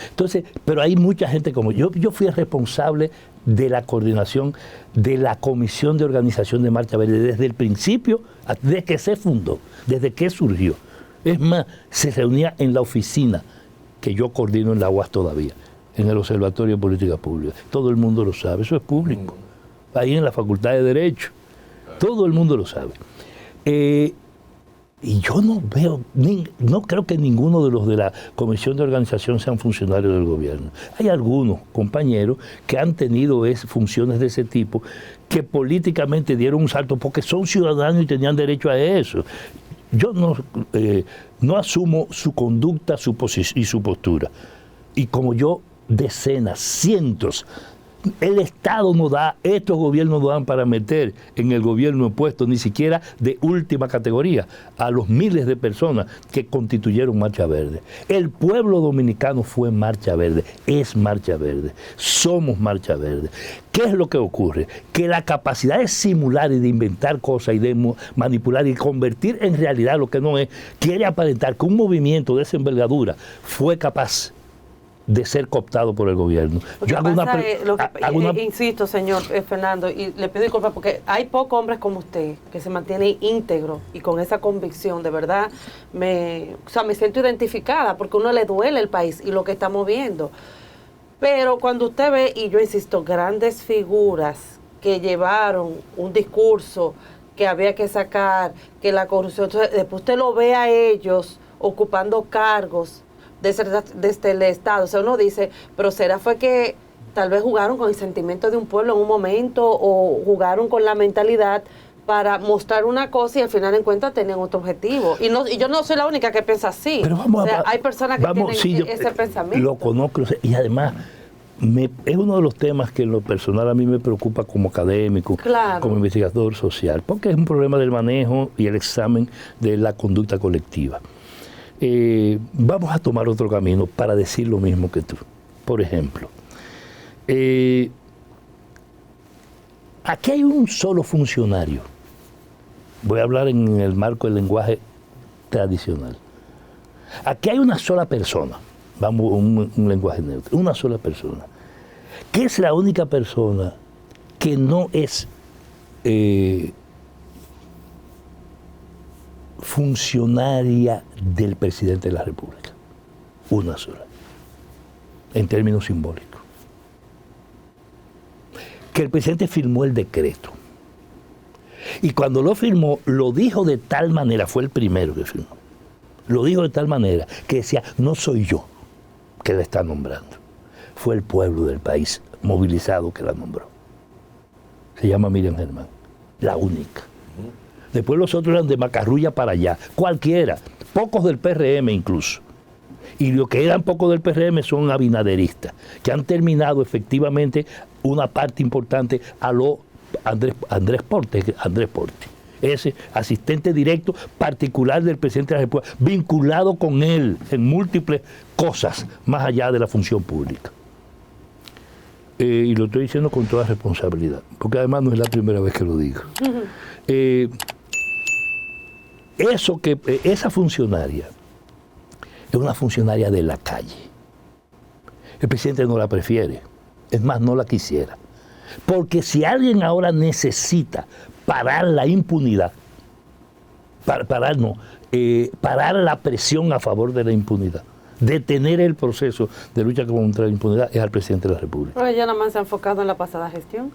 Entonces, pero hay mucha gente como yo fui responsable de la coordinación de la Comisión de Organización de Marcha Verde desde el principio, desde que se fundó, desde que surgió. Es más, se reunía en la oficina que yo coordino en la UAS todavía, en el Observatorio de Política Pública. Todo el mundo lo sabe, eso es público. Ahí en la Facultad de Derecho, todo el mundo lo sabe. Y yo no veo, no creo que ninguno de los de la Comisión de Organización sean funcionarios del gobierno. Hay algunos compañeros que han tenido funciones de ese tipo, que políticamente dieron un salto porque son ciudadanos y tenían derecho a eso. Yo no asumo su conducta y su postura. Y como yo, decenas, cientos, el Estado no da, estos gobiernos no dan para meter en el gobierno puestos ni siquiera de última categoría a los miles de personas que constituyeron Marcha Verde. El pueblo dominicano fue Marcha Verde, es Marcha Verde, somos Marcha Verde. ¿Qué es lo que ocurre? Que la capacidad de simular y de inventar cosas y de manipular y convertir en realidad lo que no es, quiere aparentar que un movimiento de esa envergadura fue capaz de ser cooptado por el gobierno. Yo insisto, señor Fernando, y le pido disculpas porque hay pocos hombres como usted que se mantienen íntegro y con esa convicción, de verdad, me siento identificada porque a uno le duele el país y lo que estamos viendo. Pero cuando usted ve, y yo insisto, grandes figuras que llevaron un discurso que había que sacar, que la corrupción, entonces después usted lo ve a ellos ocupando cargos desde el Estado. O sea, uno dice, pero fue que tal vez jugaron con el sentimiento de un pueblo en un momento o jugaron con la mentalidad para mostrar una cosa y al final en cuenta tenían otro objetivo. Y yo no soy la única que piensa así. Pero hay personas que tienen ese pensamiento. Lo conozco y además es uno de los temas que en lo personal a mí me preocupa como académico, como investigador social, porque es un problema del manejo y el examen de la conducta colectiva. Vamos a tomar otro camino para decir lo mismo que tú. Por ejemplo, aquí hay un solo funcionario. Voy a hablar en el marco del lenguaje tradicional. Aquí hay una sola persona, vamos a un lenguaje neutro, una sola persona, que es la única persona que no es funcionaria del presidente de la República. Una sola. En términos simbólicos. Que el presidente firmó el decreto. Y cuando lo firmó, lo dijo de tal manera, fue el primero que firmó. Lo dijo de tal manera que decía, no soy yo que la está nombrando. Fue el pueblo del país movilizado que la nombró. Se llama Miriam Germán. La única. Después los otros eran de Macarrulla para allá, cualquiera, pocos del PRM incluso. Y los que eran pocos del PRM son abinaderistas, que han terminado efectivamente una parte importante a lo Andrés Porte. Ese asistente directo particular del presidente de la República, vinculado con él en múltiples cosas, más allá de la función pública. Y lo estoy diciendo con toda responsabilidad, porque además no es la primera vez que lo digo. Esa funcionaria es una funcionaria de la calle. El presidente no la prefiere, es más, no la quisiera. Porque si alguien ahora necesita parar la impunidad, parar la presión a favor de la impunidad, detener el proceso de lucha contra la impunidad, es al presidente de la República. Pero ella nada más se ha enfocado en la pasada gestión.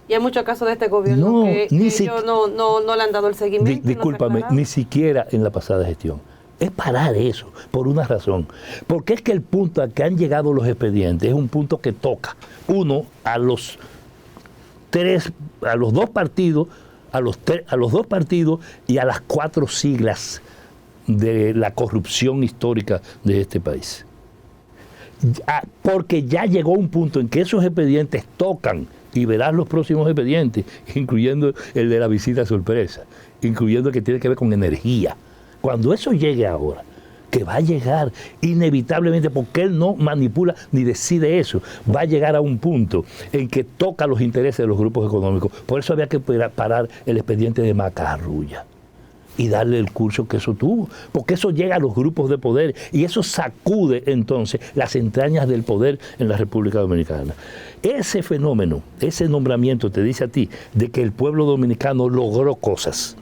Y hay muchos casos de este gobierno que ellos no le han dado el seguimiento. Discúlpame, ni siquiera en la pasada gestión. Es parar eso, por una razón. Porque es que el punto al que han llegado los expedientes es un punto que toca, uno, a los dos partidos y a las 4 siglas de la corrupción histórica de este país. Porque ya llegó un punto en que esos expedientes tocan y verás los próximos expedientes, incluyendo el de la visita sorpresa, incluyendo el que tiene que ver con energía. Cuando eso llegue ahora, que va a llegar inevitablemente, porque él no manipula ni decide eso, va a llegar a un punto en que toca los intereses de los grupos económicos. Por eso había que parar el expediente de Macarrulla y darle el curso que eso tuvo, porque eso llega a los grupos de poder y eso sacude entonces las entrañas del poder en la República Dominicana. Ese fenómeno, ese nombramiento te dice a ti de que el pueblo dominicano logró cosas.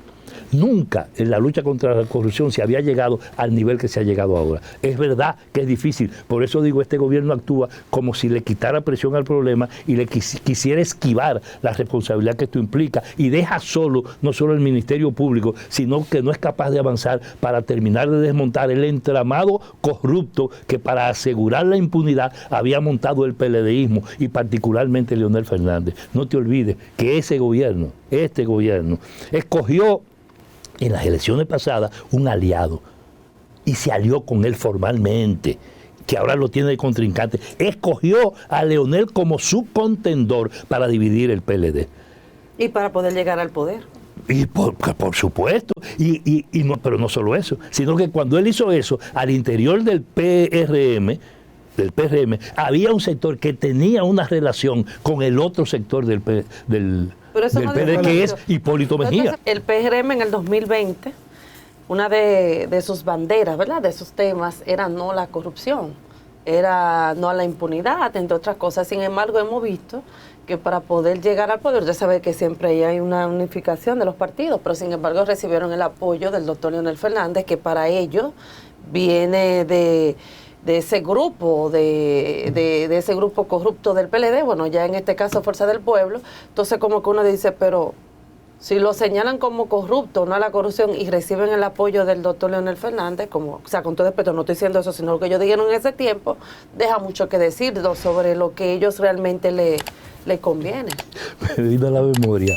Nunca en la lucha contra la corrupción se había llegado al nivel que se ha llegado ahora. Es verdad que es difícil, por eso digo, este gobierno actúa como si le quitara presión al problema y le quisiera esquivar la responsabilidad que esto implica y deja solo, no solo el Ministerio Público, sino que no es capaz de avanzar para terminar de desmontar el entramado corrupto que para asegurar la impunidad había montado el PLDismo y particularmente Leonel Fernández. No te olvides que este gobierno, escogió en las elecciones pasadas un aliado y se alió con él formalmente, que ahora lo tiene de contrincante. Escogió a Leonel como su contendor para dividir el PLD. Y para poder llegar al poder. Y por supuesto, no, pero no solo eso, sino que cuando él hizo eso, al interior del PRM, había un sector que tenía una relación con el otro sector del PLD, que es Hipólito Mejía. Entonces, el PRM en el 2020, una de sus banderas, ¿verdad?, de sus temas, era no la corrupción, era no a la impunidad, entre otras cosas. Sin embargo, hemos visto que para poder llegar al poder, ya sabe que siempre hay una unificación de los partidos, pero sin embargo recibieron el apoyo del doctor Leonel Fernández, que para ello viene de ese grupo, de ese grupo corrupto del PLD, bueno, ya en este caso Fuerza del Pueblo. Entonces como que uno dice, pero si lo señalan como corrupto, no a la corrupción, y reciben el apoyo del doctor Leonel Fernández, como, o sea, con todo respeto, no estoy diciendo eso, sino lo que ellos dijeron en ese tiempo, deja mucho que decir sobre lo que ellos realmente le conviene. Me vino a la memoria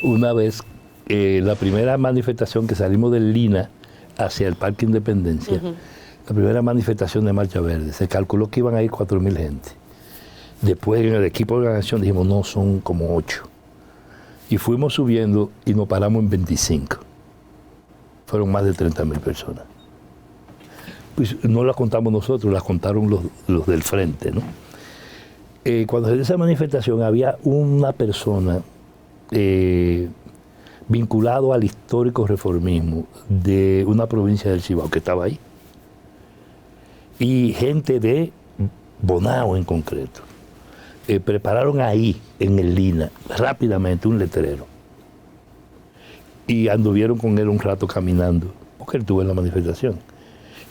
una vez, la primera manifestación que salimos del Lina hacia el Parque Independencia, la primera manifestación de Marcha Verde, se calculó que iban a ir 4.000 gente. Después en el equipo de organización dijimos, no, son como 8. Y fuimos subiendo y nos paramos en 25. Fueron más de 30.000 personas. Pues no las contamos nosotros, las contaron los del frente, ¿no? Cuando se dio esa manifestación había una persona vinculado al histórico reformismo de una provincia del Cibao que estaba ahí. Y gente de Bonao en concreto. Prepararon ahí, en el Lina, rápidamente un letrero. Y anduvieron con él un rato caminando, porque él estuvo en la manifestación.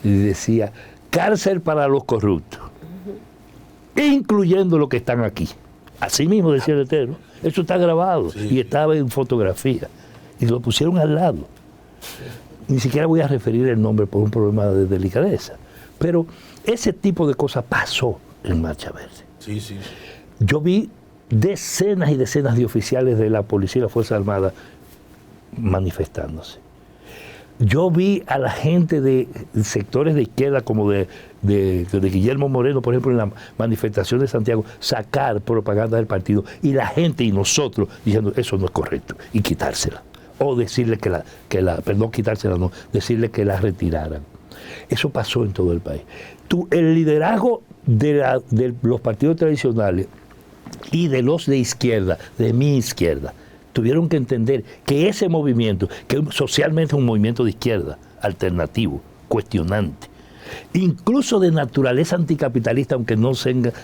Y decía, cárcel para los corruptos, incluyendo los que están aquí. Así mismo decía el letrero. Eso está grabado y estaba en fotografía. Y lo pusieron al lado. Ni siquiera voy a referir el nombre por un problema de delicadeza. Pero ese tipo de cosas pasó en Marcha Verde. Sí, sí. Yo vi decenas y decenas de oficiales de la Policía y la Fuerza Armada manifestándose. Yo vi a la gente de sectores de izquierda como de Guillermo Moreno, por ejemplo, en la manifestación de Santiago, sacar propaganda del partido y la gente y nosotros diciendo eso no es correcto y quitársela. O decirle decirle que la retiraran. Eso pasó en todo el país. El liderazgo de los partidos tradicionales y de los de izquierda, de mi izquierda, tuvieron que entender que ese movimiento, que socialmente es un movimiento de izquierda, alternativo, cuestionante, incluso de naturaleza anticapitalista, aunque no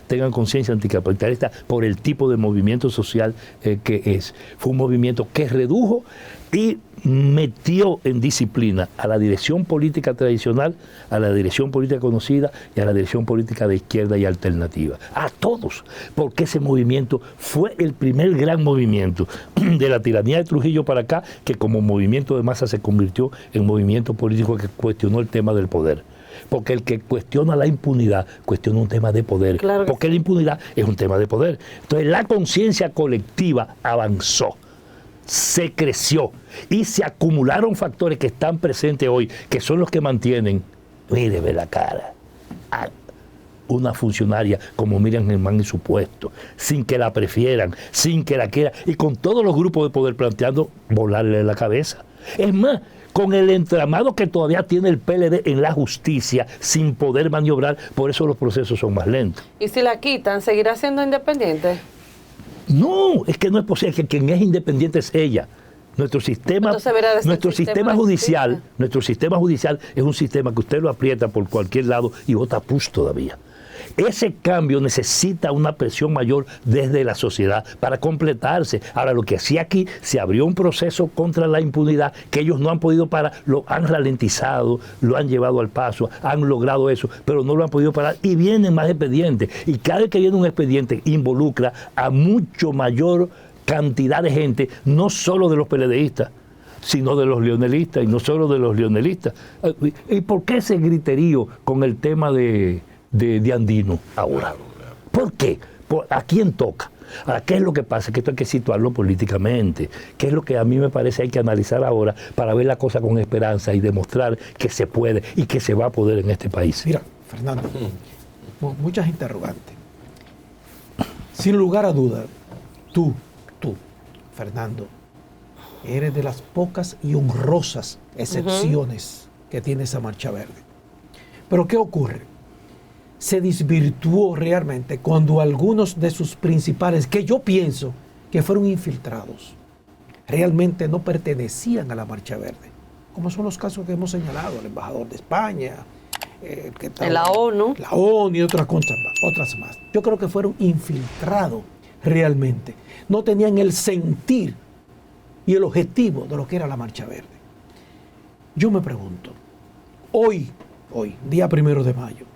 tengan conciencia anticapitalista por el tipo de movimiento social que es, fue un movimiento que redujo y metió en disciplina a la dirección política tradicional, a la dirección política conocida y a la dirección política de izquierda y alternativa. A todos, porque ese movimiento fue el primer gran movimiento de la tiranía de Trujillo para acá, que como movimiento de masa se convirtió en movimiento político que cuestionó el tema del poder. Porque el que cuestiona la impunidad cuestiona un tema de poder, claro, porque la impunidad es un tema de poder. Entonces la conciencia colectiva avanzó, se creció y se acumularon factores que están presentes hoy, que son los que mantienen, mire, ve la cara, una funcionaria como Miriam Germán en su puesto, sin que la prefieran, sin que la quieran, y con todos los grupos de poder planteando volarle la cabeza. Es más, con el entramado que todavía tiene el PLD en la justicia, sin poder maniobrar, por eso los procesos son más lentos. ¿Y si la quitan, seguirá siendo independiente? No, es que no es posible, que quien es independiente es ella. Nuestro sistema judicial es un sistema que usted lo aprieta por cualquier lado y vota push todavía. Ese cambio necesita una presión mayor desde la sociedad para completarse. Ahora, lo que hacía aquí, se abrió un proceso contra la impunidad que ellos no han podido parar, lo han ralentizado, lo han llevado al paso, han logrado eso, pero no lo han podido parar y vienen más expedientes. Y cada vez que viene un expediente involucra a mucho mayor cantidad de gente, no solo de los PLDistas, sino de los leonelistas, y no solo de los leonelistas. ¿Y por qué ese griterío con el tema de Andino ahora? ¿Por qué? ¿A quién toca? Ahora, ¿qué es lo que pasa? Que esto hay que situarlo políticamente. ¿Qué es lo que a mí me parece hay que analizar ahora para ver la cosa con esperanza y demostrar que se puede y que se va a poder en este país? Mira, Fernando, muchas interrogantes. Sin lugar a duda, tú, Fernando, eres de las pocas y honrosas excepciones que tiene esa Marcha Verde. Pero ¿qué ocurre? Se desvirtuó realmente cuando algunos de sus principales, que yo pienso que fueron infiltrados, realmente no pertenecían a la Marcha Verde, como son los casos que hemos señalado, el embajador de España, la ONU y otras más. Yo creo que fueron infiltrados realmente. No tenían el sentir y el objetivo de lo que era la Marcha Verde. Yo me pregunto, hoy, día 1 de mayo,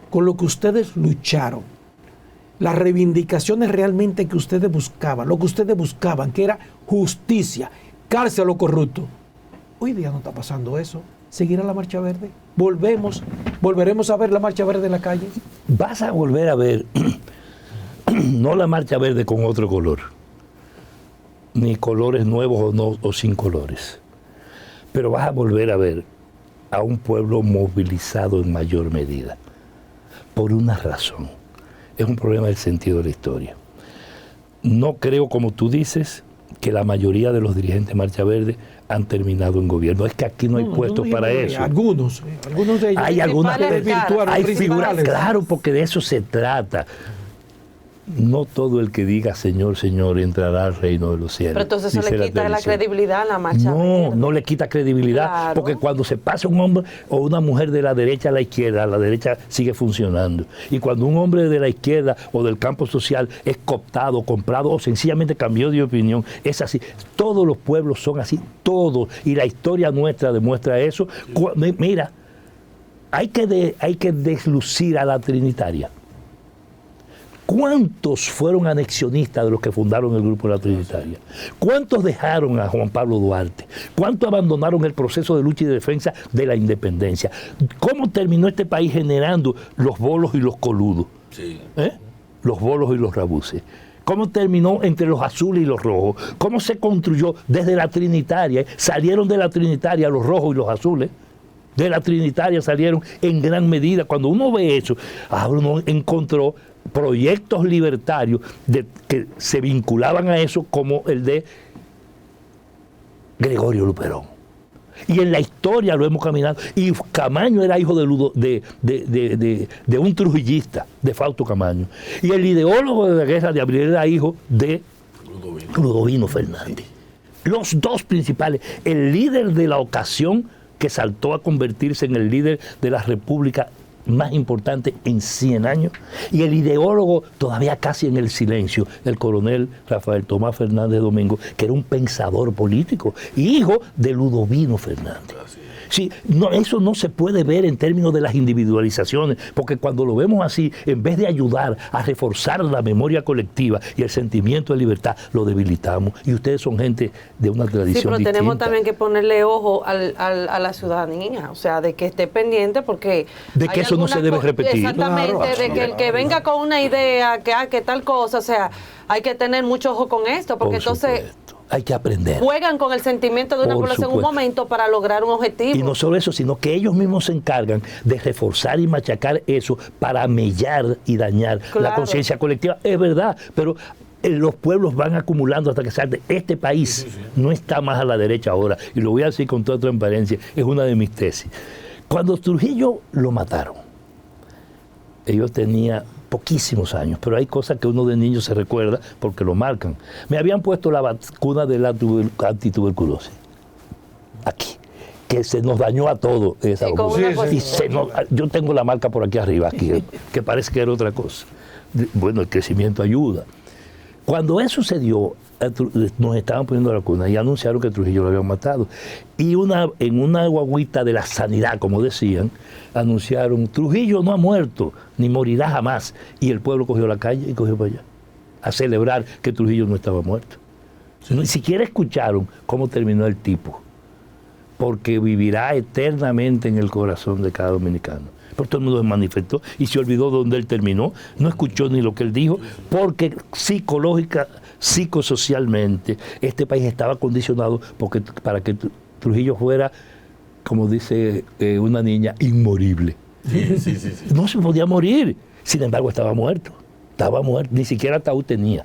con lo que ustedes lucharon, las reivindicaciones realmente que ustedes buscaban, lo que ustedes buscaban, que era justicia, cárcel a los corruptos, hoy día no está pasando eso. ¿Seguirá la Marcha Verde? ¿Volveremos a ver la Marcha Verde en la calle? Vas a volver a ver, no la Marcha Verde con otro color, ni colores nuevos o sin colores, pero vas a volver a ver a un pueblo movilizado en mayor medida, por una razón. Es un problema del sentido de la historia. No creo, como tú dices, que la mayoría de los dirigentes de Marcha Verde han terminado en gobierno. Es que aquí no hay puestos para eso. Algunos de ellos. Hay algunas figuras, claro, porque de eso se trata. No todo el que diga Señor, Señor entrará al reino de los cielos. Pero entonces eso le quita la credibilidad a la Marcha Verde. No le quita credibilidad, claro. Porque cuando se pasa un hombre o una mujer de la derecha a la izquierda, la derecha sigue funcionando. Y cuando un hombre de la izquierda o del campo social es cooptado, comprado o sencillamente cambió de opinión, es así. Todos los pueblos son así, todos. Y la historia nuestra demuestra eso. Mira, hay que deslucir a la Trinitaria. ¿Cuántos fueron anexionistas de los que fundaron el Grupo de la Trinitaria? ¿Cuántos dejaron a Juan Pablo Duarte? ¿Cuántos abandonaron el proceso de lucha y de defensa de la independencia? ¿Cómo terminó este país generando los bolos y los coludos? Sí. Los bolos y los rabuces. ¿Cómo terminó entre los azules y los rojos? ¿Cómo se construyó desde la Trinitaria? Salieron de la Trinitaria los rojos y los azules. De la Trinitaria salieron en gran medida. Cuando uno ve eso, ahora uno encontró proyectos libertarios que se vinculaban a eso, como el de Gregorio Luperón. Y en la historia lo hemos caminado. Y Camaño era hijo de un trujillista, de Fausto Camaño. Y el ideólogo de la guerra de Abril era hijo de Ludovino Fernández. Los dos principales. El líder de la ocasión que saltó a convertirse en el líder de la República más importante en 100 años, y el ideólogo todavía casi en el silencio, el coronel Rafael Tomás Fernández Domingo, que era un pensador político, hijo de Ludovino Fernández. Sí, no, eso no se puede ver en términos de las individualizaciones, porque cuando lo vemos así, en vez de ayudar a reforzar la memoria colectiva y el sentimiento de libertad, lo debilitamos. Y ustedes son gente de una tradición distinta. Sí, pero tenemos también que ponerle ojo a la ciudadanía, o sea, de que esté pendiente, porque de que eso no se debe repetir. Exactamente, claro, de que el que venga con una idea, que tal cosa, o sea, hay que tener mucho ojo con esto, porque entonces Hay que aprender. Juegan con el sentimiento de una Por población en un supuesto. momento para lograr un objetivo. Y no solo eso, sino que ellos mismos se encargan de reforzar y machacar eso para mellar y dañar la Claro. conciencia colectiva. Es verdad, pero los pueblos van acumulando hasta que sale. Este país no está más a la derecha ahora, y lo voy a decir con toda transparencia, es una de mis tesis. Cuando Trujillo lo mataron, ellos tenían poquísimos años, pero hay cosas que uno de niño se recuerda porque lo marcan. Me habían puesto la vacuna de la antituberculosis aquí, que se nos dañó a todos esa vacuna. Yo tengo la marca por aquí arriba, aquí, que parece que era otra cosa. Bueno, el crecimiento ayuda. Cuando eso sucedió, nos estaban poniendo la vacuna y anunciaron que Trujillo lo habían matado. Y en una guaguita de la sanidad, como decían, anunciaron: Trujillo no ha muerto, ni morirá jamás. Y el pueblo cogió la calle y cogió para allá, a celebrar que Trujillo no estaba muerto. Ni siquiera escucharon cómo terminó el tipo, porque vivirá eternamente en el corazón de cada dominicano. Pero todo el mundo se manifestó y se olvidó dónde él terminó, no escuchó ni lo que él dijo, porque psicosocialmente, este país estaba condicionado para que Trujillo fuera, como dice una niña, inmorible. Sí. No se podía morir, sin embargo estaba muerto, ni siquiera ataúd tenía.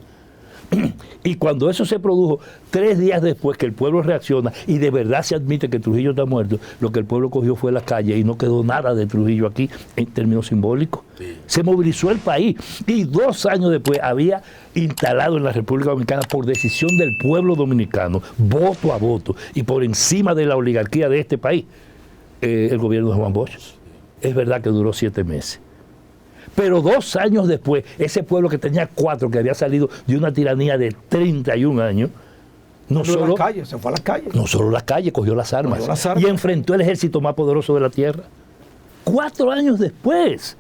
Y cuando eso se produjo, 3 días después que el pueblo reacciona y de verdad se admite que Trujillo está muerto, lo que el pueblo cogió fue la calle y no quedó nada de Trujillo aquí en términos simbólicos. Sí. Se movilizó el país y 2 años después había instalado en la República Dominicana, por decisión del pueblo dominicano, voto a voto y por encima de la oligarquía de este país, el gobierno de Juan Bosch. Es verdad que duró 7 meses. Pero 2 años después, ese pueblo que tenía 4, que había salido de una tiranía de 31 años, se fue a las calles. No solo las calles, cogió las armas y enfrentó el ejército más poderoso de la tierra. 4 años después.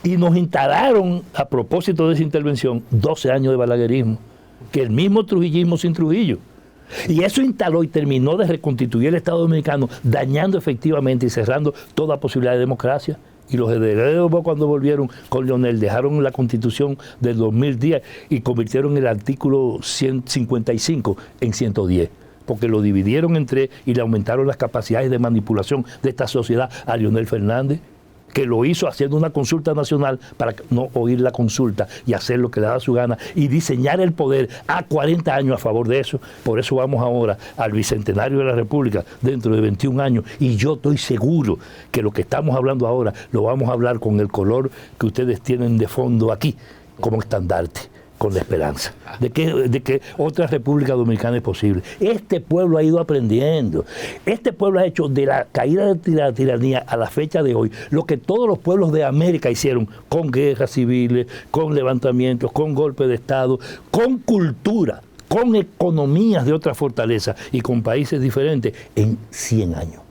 Y nos instalaron, a propósito de esa intervención, 12 años de balaguerismo, que el mismo trujillismo sin Trujillo. Y eso instaló y terminó de reconstituir el Estado Dominicano, dañando efectivamente y cerrando toda posibilidad de democracia. Y los herederos, cuando volvieron con Leonel, dejaron la Constitución del 2010 y convirtieron el artículo 155 en 110, porque lo dividieron y le aumentaron las capacidades de manipulación de esta sociedad a Leonel Fernández, que lo hizo haciendo una consulta nacional para no oír la consulta y hacer lo que le daba su gana y diseñar el poder a 40 años a favor de eso. Por eso vamos ahora al Bicentenario de la República dentro de 21 años y yo estoy seguro que lo que estamos hablando ahora lo vamos a hablar con el color que ustedes tienen de fondo aquí como estandarte, con la esperanza de que otra República Dominicana es posible. Este pueblo ha ido aprendiendo. Este pueblo ha hecho de la caída de la tiranía a la fecha de hoy lo que todos los pueblos de América hicieron, con guerras civiles, con levantamientos, con golpes de Estado, con cultura, con economías de otra fortaleza y con países diferentes en 100 años.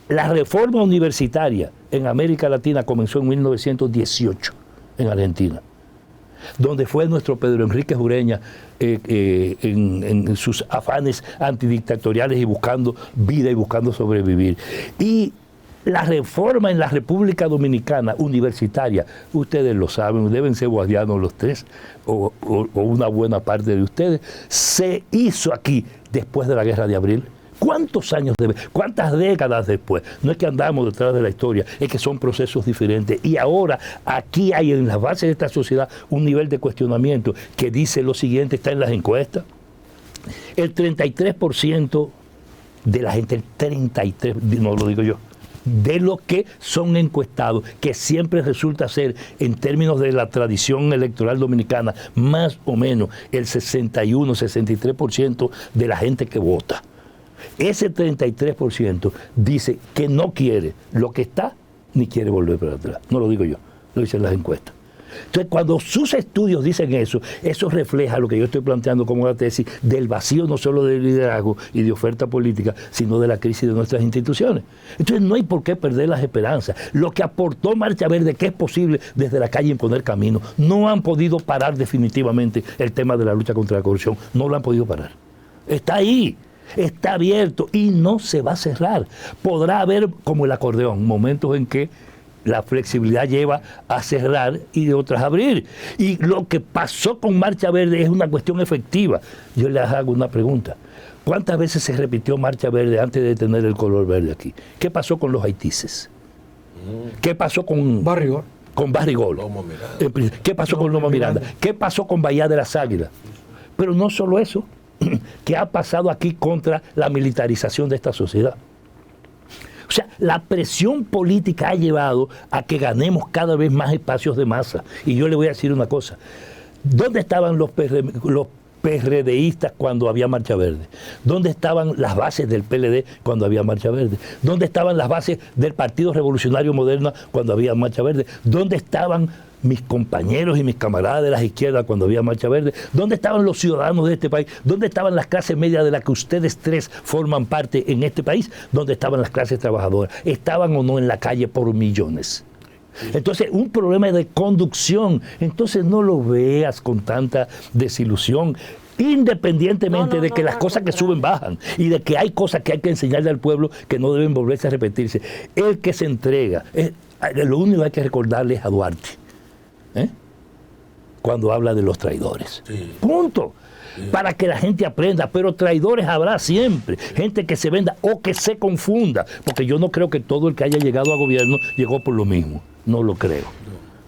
La reforma universitaria en América Latina comenzó en 1918 en Argentina, donde fue nuestro Pedro Enrique Ureña en sus afanes antidictatoriales y buscando vida y buscando sobrevivir. Y la reforma en la República Dominicana universitaria, ustedes lo saben, deben ser guardianos los 3, o una buena parte de ustedes, se hizo aquí después de la Guerra de Abril. ¿Cuántos años cuántas décadas después? No es que andamos detrás de la historia, es que son procesos diferentes. Y ahora aquí hay en las bases de esta sociedad un nivel de cuestionamiento que dice lo siguiente, está en las encuestas. El 33% de la gente, el 33%, no lo digo yo, de los que son encuestados, que siempre resulta ser, en términos de la tradición electoral dominicana, más o menos el 61-63% de la gente que vota. Ese 33% dice que no quiere lo que está, ni quiere volver para atrás. No lo digo yo, lo dicen las encuestas. Entonces, cuando sus estudios dicen eso refleja lo que yo estoy planteando como la tesis del vacío no solo de liderazgo y de oferta política, sino de la crisis de nuestras instituciones. Entonces, no hay por qué perder las esperanzas. Lo que aportó Marcha Verde, que es posible desde la calle imponer camino, no han podido parar definitivamente el tema de la lucha contra la corrupción. No lo han podido parar. Está ahí. Está abierto y no se va a cerrar. Podrá haber, como el acordeón, momentos en que la flexibilidad lleva a cerrar y otras a abrir. Y lo que pasó con Marcha Verde es una cuestión efectiva. Yo les hago una pregunta. ¿Cuántas veces se repitió Marcha Verde antes de tener el color verde aquí? ¿Qué pasó con los haitises? ¿Qué pasó con Barrigol? Con Barrigol. ¿Qué pasó con Loma Miranda? ¿Qué pasó con Bahía de las Águilas? Pero no solo eso, ¿qué ha pasado aquí contra la militarización de esta sociedad? O sea, la presión política ha llevado a que ganemos cada vez más espacios de masa. Y yo le voy a decir una cosa. ¿Dónde estaban los PRDistas cuando había Marcha Verde? ¿Dónde estaban las bases del PLD cuando había Marcha Verde? ¿Dónde estaban las bases del Partido Revolucionario Moderno cuando había Marcha Verde? ¿Dónde estaban mis compañeros y mis camaradas de las izquierdas cuando había Marcha Verde? ¿Dónde estaban los ciudadanos de este país? ¿Dónde estaban las clases medias de las que ustedes tres forman parte en este país? ¿Dónde estaban las clases trabajadoras? ¿Estaban o no en la calle por millones? Entonces, un problema de conducción. Entonces, no lo veas con tanta desilusión, independientemente de que las cosas que suben bajan y de que hay cosas que hay que enseñarle al pueblo que no deben volverse a repetirse. El que se entrega, lo único que hay que recordarle es a Duarte, cuando habla de los traidores. Punto. Para que la gente aprenda, pero traidores habrá siempre, gente que se venda o que se confunda, porque yo no creo que todo el que haya llegado a gobierno llegó por lo mismo, no lo creo.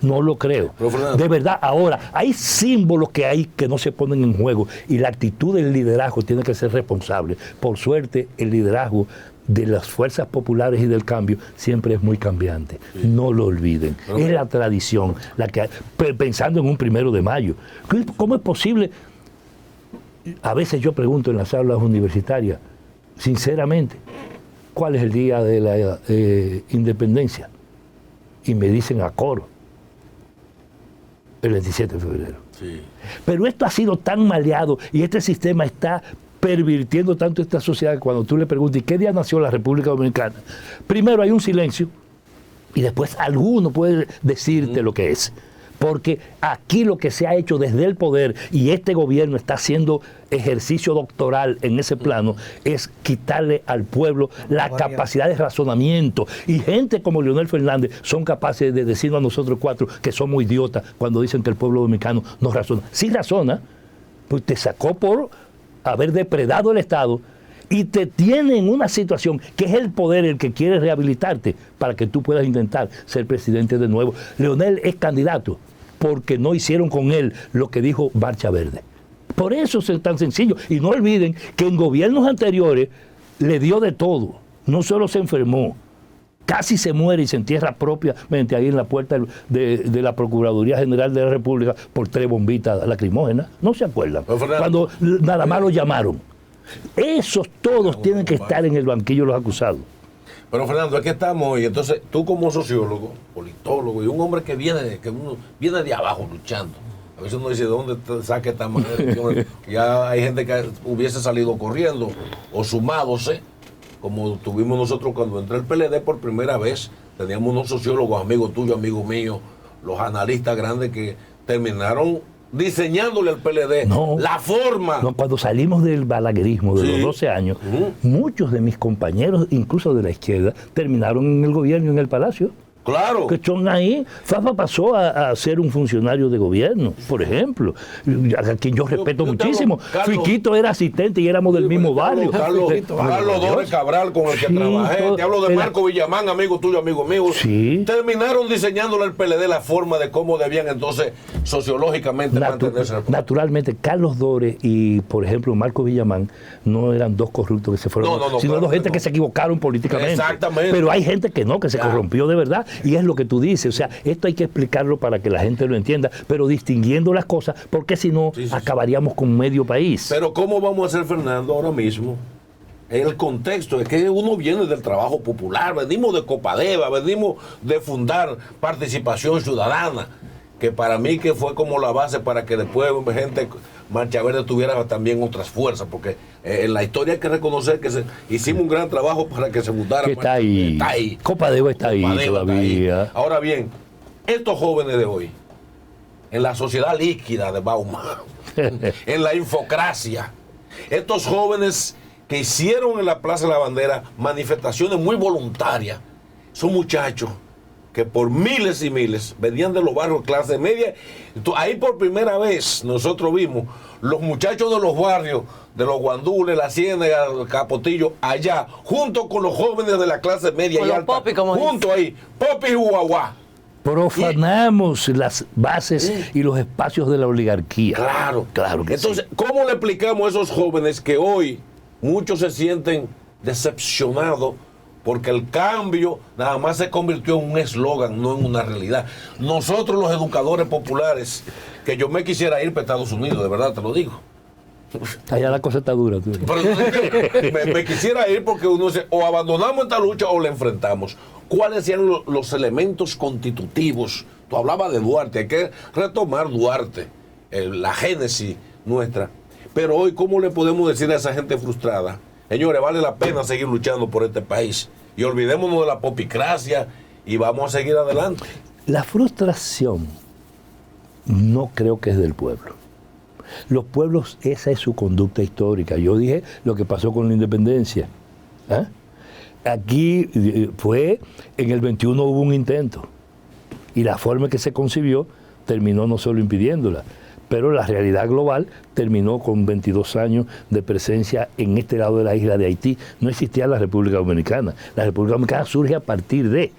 No lo creo. De verdad, ahora, hay símbolos que hay que no se ponen en juego y la actitud del liderazgo tiene que ser responsable. Por suerte, el liderazgo de las fuerzas populares y del cambio siempre es muy cambiante. No lo olviden. Es la tradición, la que pensando en un 1 de mayo. ¿Cómo es posible? A veces yo pregunto en las aulas universitarias, sinceramente, ¿cuál es el día de la independencia? Y me dicen a coro, el 27 de febrero. Pero esto ha sido tan maleado y este sistema está pervirtiendo tanto esta sociedad que cuando tú le preguntas, ¿y qué día nació la República Dominicana? Primero hay un silencio y después alguno puede decirte lo que es. Porque aquí lo que se ha hecho desde el poder, y este gobierno está haciendo ejercicio doctoral en ese plano, es quitarle al pueblo la capacidad de razonamiento. Y gente como Leonel Fernández son capaces de decirnos a nosotros cuatro que somos idiotas cuando dicen que el pueblo dominicano no razona. Sí razona, pues te sacó por haber depredado el Estado y te tiene en una situación que es el poder el que quiere rehabilitarte para que tú puedas intentar ser presidente de nuevo. Leonel es candidato porque no hicieron con él lo que dijo Marcha Verde. Por eso es tan sencillo. Y no olviden que en gobiernos anteriores le dio de todo. No solo se enfermó, casi se muere y se entierra propiamente ahí en la puerta de la Procuraduría General de la República por 3 bombitas lacrimógenas. ¿No se acuerdan? Cuando nada más lo llamaron. Esos todos tienen que estar en el banquillo de los acusados. Pero Fernando, aquí estamos hoy. Entonces, tú como sociólogo, politólogo y un hombre que uno viene de abajo luchando. A veces uno dice, ¿de dónde saca esta manera? Ya hay gente que hubiese salido corriendo o sumádose, como tuvimos nosotros cuando entró el PLD por primera vez. Teníamos unos sociólogos, amigos tuyos, amigos míos, los analistas grandes que terminaron diseñándole al PLD la forma. No, cuando salimos del balaguerismo de los 12 años, muchos de mis compañeros, incluso de la izquierda, terminaron en el gobierno, en el Palacio. Claro. Que son ahí. Fafa pasó a ser un funcionario de gobierno, por ejemplo, a quien yo respeto muchísimo. Fiquito era asistente y éramos del mismo barrio. Carlos Dores Cabral, con el que trabajé. Te hablo de Marco Villamán, amigo tuyo, amigo mío. Terminaron diseñándole al PLD la forma de cómo debían entonces sociológicamente mantenerse. Naturalmente, Carlos Dores y, por ejemplo, Marco Villamán no eran dos corruptos que se fueron, sino dos gente que se equivocaron políticamente. Exactamente. Pero hay gente que no, que se corrompió de verdad. Y es lo que tú dices, o sea, esto hay que explicarlo para que la gente lo entienda, pero distinguiendo las cosas, porque si no, acabaríamos con medio país. Pero ¿cómo vamos a hacer, Fernando, ahora mismo? El contexto es que uno viene del trabajo popular, venimos de Copadeva, venimos de fundar Participación Ciudadana, que para mí que fue como la base para que después gente Marcha Verde tuviera también otras fuerzas, porque en la historia hay que reconocer que hicimos un gran trabajo para que se fundara. Que está ahí. Copadeva está ahí todavía. Ahora bien, estos jóvenes de hoy, en la sociedad líquida de Bauman, en la infocracia, estos jóvenes que hicieron en la Plaza de la Bandera manifestaciones muy voluntarias, son muchachos que por miles y miles venían de los barrios clase media. Ahí por primera vez nosotros vimos los muchachos de los barrios, de los Guandules, La Ciénaga, Capotillo, allá, junto con los jóvenes de la clase media con y los alta, popis, como junto dice. ahí, popis y guaguá. Profanamos las bases y los espacios de la oligarquía. Claro que entonces, sí. ¿Cómo le explicamos a esos jóvenes que hoy muchos se sienten decepcionados porque el cambio nada más se convirtió en un eslogan, no en una realidad? Nosotros los educadores populares, que yo me quisiera ir para Estados Unidos, de verdad te lo digo. Allá la cosa está dura. Tú. Pero me quisiera ir porque uno dice, o abandonamos esta lucha o la enfrentamos. ¿Cuáles sean los elementos constitutivos? Tú hablabas de Duarte, hay que retomar Duarte, la génesis nuestra. Pero hoy, ¿cómo le podemos decir a esa gente frustrada? Señores, vale la pena seguir luchando por este país. Y olvidémonos de la popicracia y vamos a seguir adelante. La frustración no creo que es del pueblo. Los pueblos, esa es su conducta histórica. Yo dije lo que pasó con la independencia. ¿Ah? Aquí fue, en el 21 hubo un intento. Y la forma en que se concibió terminó no solo impidiéndola, pero la realidad global terminó con 22 años de presencia en este lado de la isla de Haití. No existía la República Dominicana. La República Dominicana surge a partir de,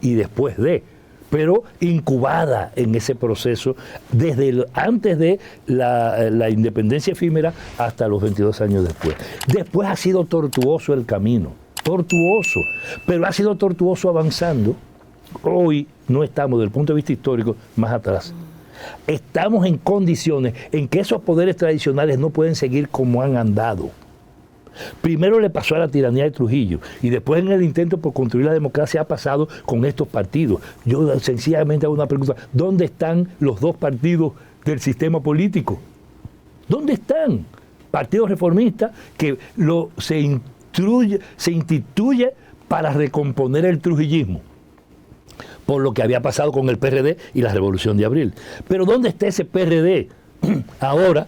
y después de, pero incubada en ese proceso desde antes de la independencia efímera hasta los 22 años después. Después ha sido tortuoso el camino, tortuoso, pero ha sido tortuoso avanzando. Hoy no estamos, desde el punto de vista histórico, más atrás. Estamos en condiciones en que esos poderes tradicionales no pueden seguir como han andado. Primero le pasó a la tiranía de Trujillo y después en el intento por construir la democracia ha pasado con estos partidos. Yo sencillamente hago una pregunta: ¿dónde están los dos partidos del sistema político? ¿Dónde están? Partido reformista que se instituye para recomponer el trujillismo, por lo que había pasado con el PRD y la Revolución de Abril. Pero ¿dónde está ese PRD? Ahora,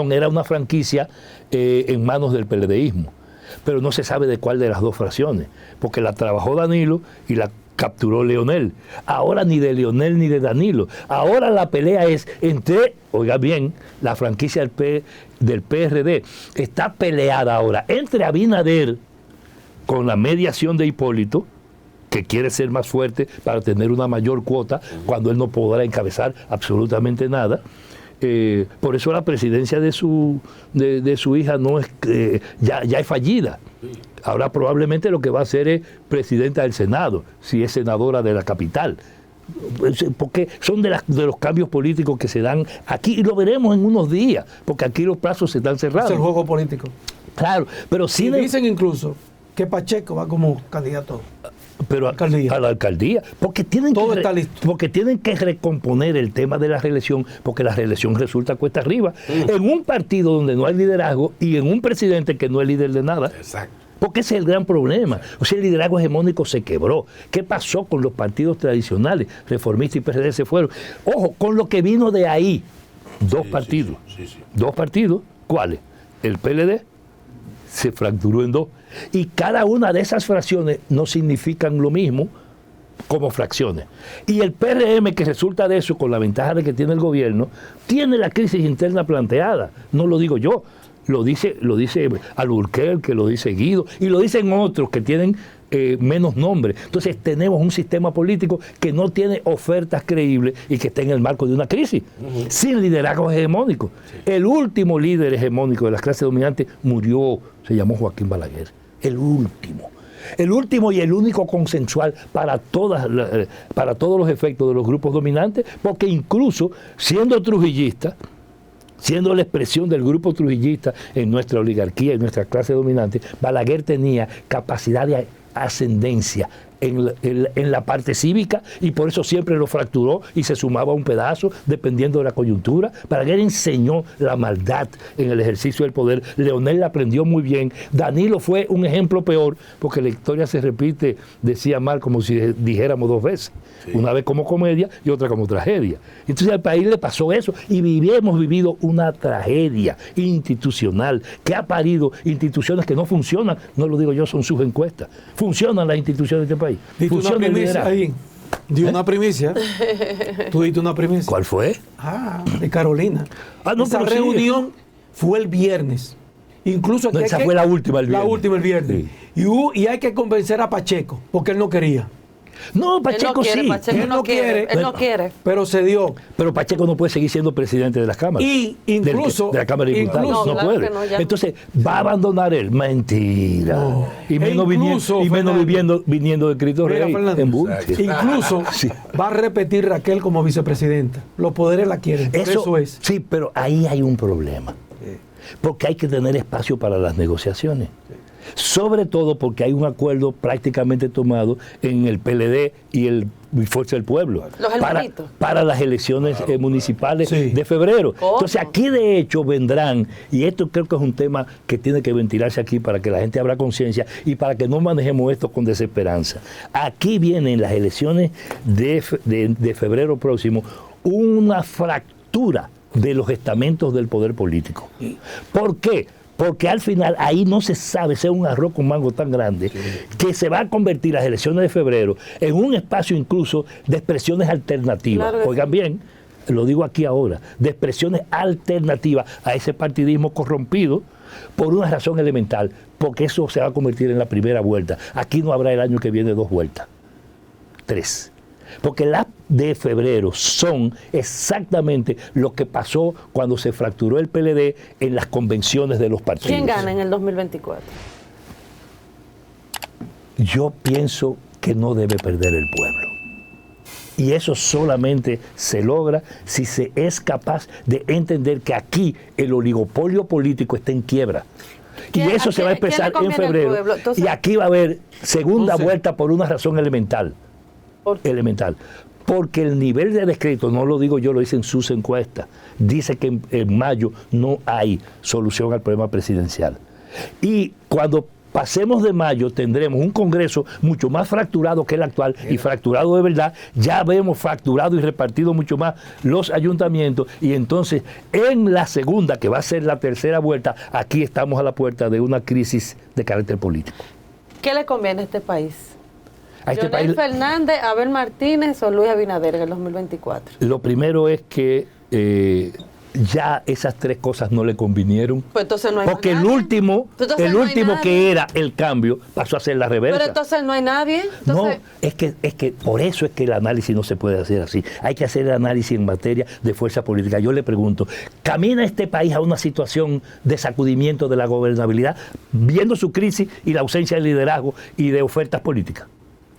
era una franquicia en manos del PLDismo, pero no se sabe de cuál de las dos fracciones, porque la trabajó Danilo y la capturó Leonel. Ahora ni de Leonel ni de Danilo. Ahora la pelea es entre, oiga bien, la franquicia del PRD está peleada ahora entre Abinader con la mediación de Hipólito, que quiere ser más fuerte para tener una mayor cuota cuando él no podrá encabezar absolutamente nada. Por eso la presidencia de su hija no es ya es fallida. Ahora probablemente lo que va a hacer es presidenta del Senado, si es senadora de la capital. Porque son de los cambios políticos que se dan aquí, y lo veremos en unos días, porque aquí los plazos se están cerrados. Es el juego político. Claro, pero sí dicen incluso que Pacheco va como candidato. Pero a la alcaldía, porque tienen que recomponer el tema de la reelección, porque la reelección resulta cuesta arriba, en un partido donde no hay liderazgo y en un presidente que no es líder de nada. Exacto. Porque ese es el gran problema. O sea, el liderazgo hegemónico se quebró. ¿Qué pasó con los partidos tradicionales? Reformistas y PRD se fueron. Ojo, con lo que vino de ahí, dos partidos. Dos partidos, ¿cuáles? El PLD se fracturó en dos. Y cada una de esas fracciones no significan lo mismo como fracciones. Y el PRM, que resulta de eso, con la ventaja de que tiene el gobierno, tiene la crisis interna planteada. No lo digo yo, lo dice Alburquerque, lo dice Guido, y lo dicen otros que tienen menos nombre. Entonces tenemos un sistema político que no tiene ofertas creíbles y que está en el marco de una crisis, sin liderazgo hegemónico. El último líder hegemónico de las clases dominantes murió, se llamó Joaquín Balaguer. El último y el único consensual para todos los efectos de los grupos dominantes, porque incluso siendo trujillista, siendo la expresión del grupo trujillista en nuestra oligarquía, en nuestra clase dominante, Balaguer tenía capacidad de ascendencia en la parte cívica, y por eso siempre lo fracturó y se sumaba un pedazo dependiendo de la coyuntura. Balaguer enseñó la maldad en el ejercicio del poder. Leonel la aprendió muy bien. Danilo fue un ejemplo peor, porque la historia se repite, decía Mal, como si dijéramos dos veces. Una vez como comedia y otra como tragedia. Entonces al país le pasó eso y hemos vivido una tragedia institucional que ha parido instituciones que no funcionan. No lo digo yo, son sus encuestas. Funcionan las instituciones de este país, ahí. Diste una Fusión del primicia liderazgo. ahí. Dio una primicia. Tú diste una primicia. ¿Cuál fue? De Carolina. No, esa pero sí. reunión fue el viernes. Incluso No, esa fue la última el viernes. La última el viernes. Sí. Y hay que convencer a Pacheco, porque él no quería. No, Pacheco sí. Él no quiere. Pero se dio. Pero Pacheco no puede seguir siendo presidente de las cámaras. Y incluso. De la Cámara de Diputados. Incluso, no claro puede. que no, Entonces, ¿va a abandonar él? Mentira. No. Y menos, viniendo de Cristo Rey. Incluso va a repetir Raquel como vicepresidenta. Los poderes la quieren. Eso es. Sí, pero ahí hay un problema. Porque hay que tener espacio para las negociaciones. Sobre todo porque hay un acuerdo prácticamente tomado en el PLD y el Fuerza del Pueblo para las elecciones municipales de febrero. Entonces aquí de hecho vendrán, y esto creo que es un tema que tiene que ventilarse aquí para que la gente abra conciencia y para que no manejemos esto con desesperanza. Aquí vienen las elecciones de febrero próximo, una fractura de los estamentos del poder político. ¿Por qué? Porque al final ahí no se sabe, sea un arroz con mango tan grande, que se va a convertir las elecciones de febrero en un espacio incluso de expresiones alternativas. Claro. Oigan bien, lo digo aquí ahora, de expresiones alternativas a ese partidismo corrompido por una razón elemental, porque eso se va a convertir en la primera vuelta. Aquí no habrá el año que viene 2 vueltas, 3. Porque las de febrero son exactamente lo que pasó cuando se fracturó el PLD en las convenciones de los partidos. ¿Quién gana en el 2024? Yo pienso que no debe perder el pueblo. Y eso solamente se logra si se es capaz de entender que aquí el oligopolio político está en quiebra. Y eso se va a expresar en febrero. Entonces, y aquí va a haber segunda vuelta por una razón elemental. Porque el nivel de descrédito, no lo digo yo, lo dicen sus encuestas, dice que en mayo no hay solución al problema presidencial. Y cuando pasemos de mayo tendremos un Congreso mucho más fracturado que el actual, y fracturado de verdad, ya vemos fracturado y repartido mucho más los ayuntamientos, y entonces en la segunda, que va a ser la tercera vuelta, aquí estamos a la puerta de una crisis de carácter político. ¿Qué le conviene a este país? Leonel Fernández, Abel Martínez o Luis Abinader en el 2024. Lo primero es que ya esas 3 cosas no le convinieron. Pues entonces no hay porque nadie. el último que era el cambio pasó a ser la reversa. Pero entonces no hay nadie. Entonces... No, es que por eso es que el análisis no se puede hacer así. Hay que hacer el análisis en materia de fuerza política. Yo le pregunto, ¿camina este país a una situación de sacudimiento de la gobernabilidad, viendo su crisis y la ausencia de liderazgo y de ofertas políticas?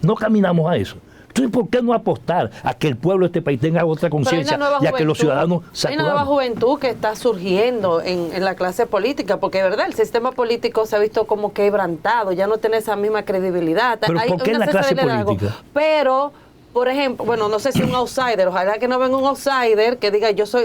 No caminamos a eso. Entonces, ¿por qué no apostar a que el pueblo de este país tenga otra conciencia y a que los ciudadanos sacudamos? Hay una nueva juventud que está surgiendo en la clase política, porque de verdad el sistema político se ha visto como quebrantado, ya no tiene esa misma credibilidad. ¿Pero por qué en la clase política? Pero... Por ejemplo, bueno, no sé si un outsider, ojalá que no venga un outsider que diga yo soy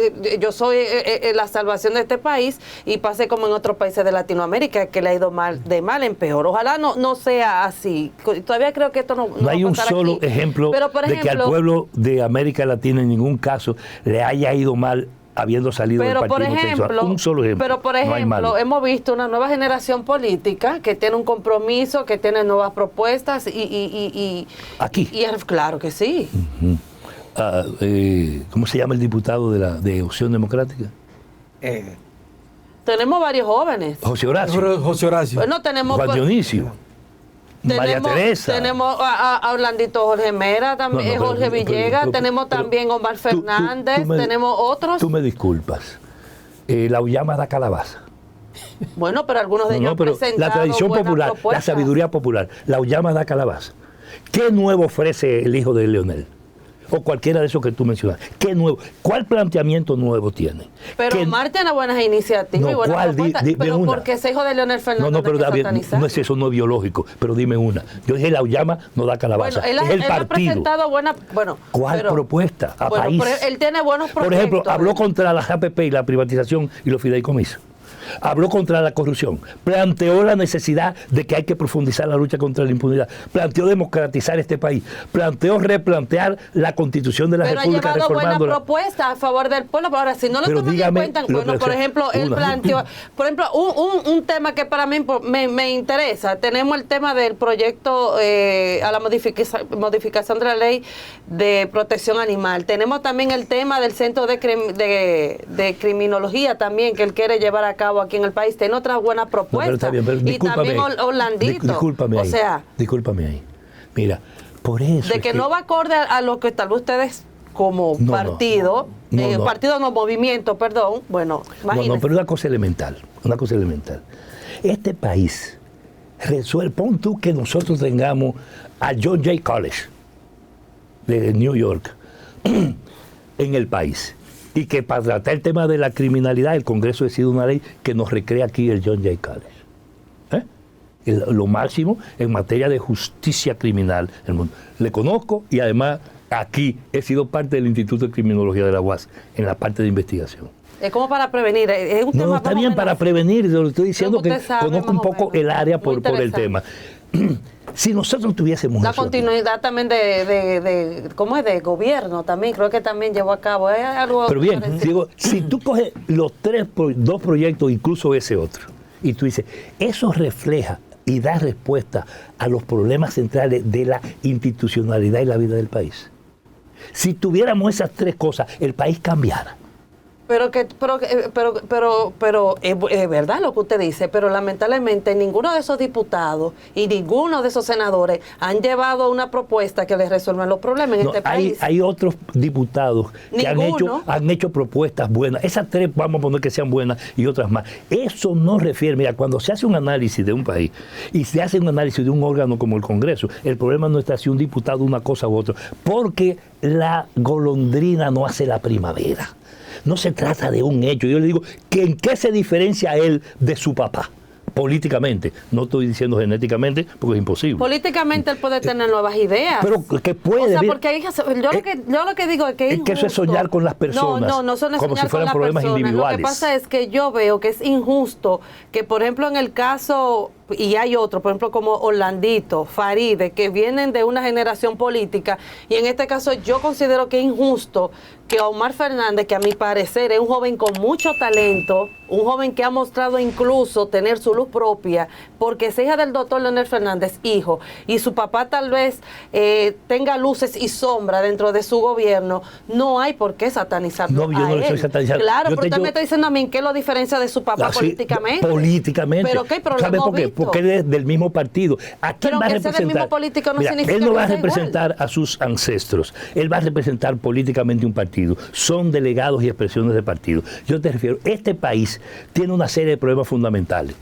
la salvación de este país y pase como en otros países de Latinoamérica que le ha ido de mal en peor. Ojalá no sea así. Todavía creo que esto no hay un solo ejemplo de que al pueblo de América Latina en ningún caso le haya ido mal habiendo salido del partido homosexual. Un solo ejemplo. Pero por ejemplo, no hemos visto una nueva generación política que tiene un compromiso, que tiene nuevas propuestas y aquí. Claro que sí. ¿Cómo se llama el diputado de Opción Democrática? Tenemos varios jóvenes. José Horacio. Bueno, tenemos Juan Dionisio. María Teresa. Tenemos a Orlandito Jorge Mera, también Jorge Villegas, tenemos también Omar Fernández, tenemos otros. Tú me disculpas. La Ullama da calabaza. Bueno, pero algunos de ellos han presentado la tradición popular, propuestas. La sabiduría popular, la Ullama da calabaza. ¿Qué nuevo ofrece el hijo de Leonel? O cualquiera de esos que tú mencionas. ¿Qué nuevo? ¿Cuál planteamiento nuevo tiene? Pero Omar tiene buenas iniciativas y buenas propuestas. Pero una. porque es hijo de Leonel Fernández. No, pero David, no es eso, no es biológico. Pero dime una. Yo dije la Ullama no da calabaza. Bueno, es el partido. Ha presentado buena. Bueno, ¿cuál propuesta? País. Él tiene buenos proyectos. Por ejemplo, habló contra la APP y la privatización y los fideicomisos. Habló contra la corrupción, planteó la necesidad de que hay que profundizar la lucha contra la impunidad, planteó democratizar este país, planteó replantear la Constitución de la República, reformándola. Ha llevado buenas propuestas a favor del pueblo, pero ahora si no lo toman en cuenta, bueno, por ejemplo, él planteó, por ejemplo, un tema que para mí me interesa, tenemos el tema del proyecto a la modificación de la ley de protección animal, tenemos también el tema del centro de criminología también que él quiere llevar a cabo aquí en el país, tiene otras buenas propuestas. Y también Orlandito. Discúlpame ahí. Mira, por eso. De que no va acorde a lo que tal vez ustedes como partido, partido no, movimiento, perdón, bueno, imagínense. No, pero una cosa elemental. Este país resuelve, pon tú que nosotros tengamos a John Jay College de New York en el país. Y que para tratar el tema de la criminalidad, el Congreso decide una ley que nos recrea aquí el John Jay College. Lo máximo en materia de justicia criminal. Le conozco y además aquí he sido parte del Instituto de Criminología de la UAS en la parte de investigación. Es como para prevenir. Es un tema está bien para prevenir. Lo estoy diciendo que conozco un poco el área por el tema. Si nosotros tuviésemos la continuidad también ¿cómo es? De gobierno también, creo que también llevó a cabo algo. Pero bien, digo, si tú coges los dos proyectos, incluso ese otro, y tú dices, eso refleja y da respuesta a los problemas centrales de la institucionalidad y la vida del país. Si tuviéramos esas tres cosas, el país cambiara. Pero es verdad lo que usted dice, pero lamentablemente ninguno de esos diputados y ninguno de esos senadores han llevado una propuesta que les resuelva los problemas en este país. Hay otros diputados que han hecho propuestas buenas. Esas tres vamos a poner que sean buenas y otras más. Eso no refiere, mira, cuando se hace un análisis de un país y se hace un análisis de un órgano como el Congreso, el problema no está si un diputado una cosa u otra, porque la golondrina no hace la primavera. No se trata de un hecho. Yo le digo, ¿en qué se diferencia él de su papá? Políticamente. No estoy diciendo genéticamente, porque es imposible. Políticamente él puede tener nuevas ideas. Pero que puede. O sea, porque yo lo que digo es que es que eso es soñar con las personas. No son como si fueran problemas individuales. Lo que pasa es que yo veo que es injusto que, por ejemplo, en el caso, y hay otros, por ejemplo, como Orlandito, Faride, que vienen de una generación política, y en este caso yo considero que es injusto que Omar Fernández, que a mi parecer es un joven con mucho talento, un joven que ha mostrado incluso tener su luz propia, porque es hija del doctor Leonel Fernández, hijo, y su papá tal vez tenga luces y sombras dentro de su gobierno, no hay por qué satanizarlo. No, yo no lo estoy satanizando. Claro, pero usted me está diciendo a mí ¿qué lo diferencia de su papá políticamente? Políticamente. ¿Pero qué problema? ¿Sabe por qué? Porque él es del mismo partido. ¿A quién va a representar? Del mismo político no significa él no va a que representar igual a sus ancestros. Él va a representar políticamente un partido. Son delegados y expresiones de partido. Yo te refiero, este país tiene una serie de problemas fundamentales,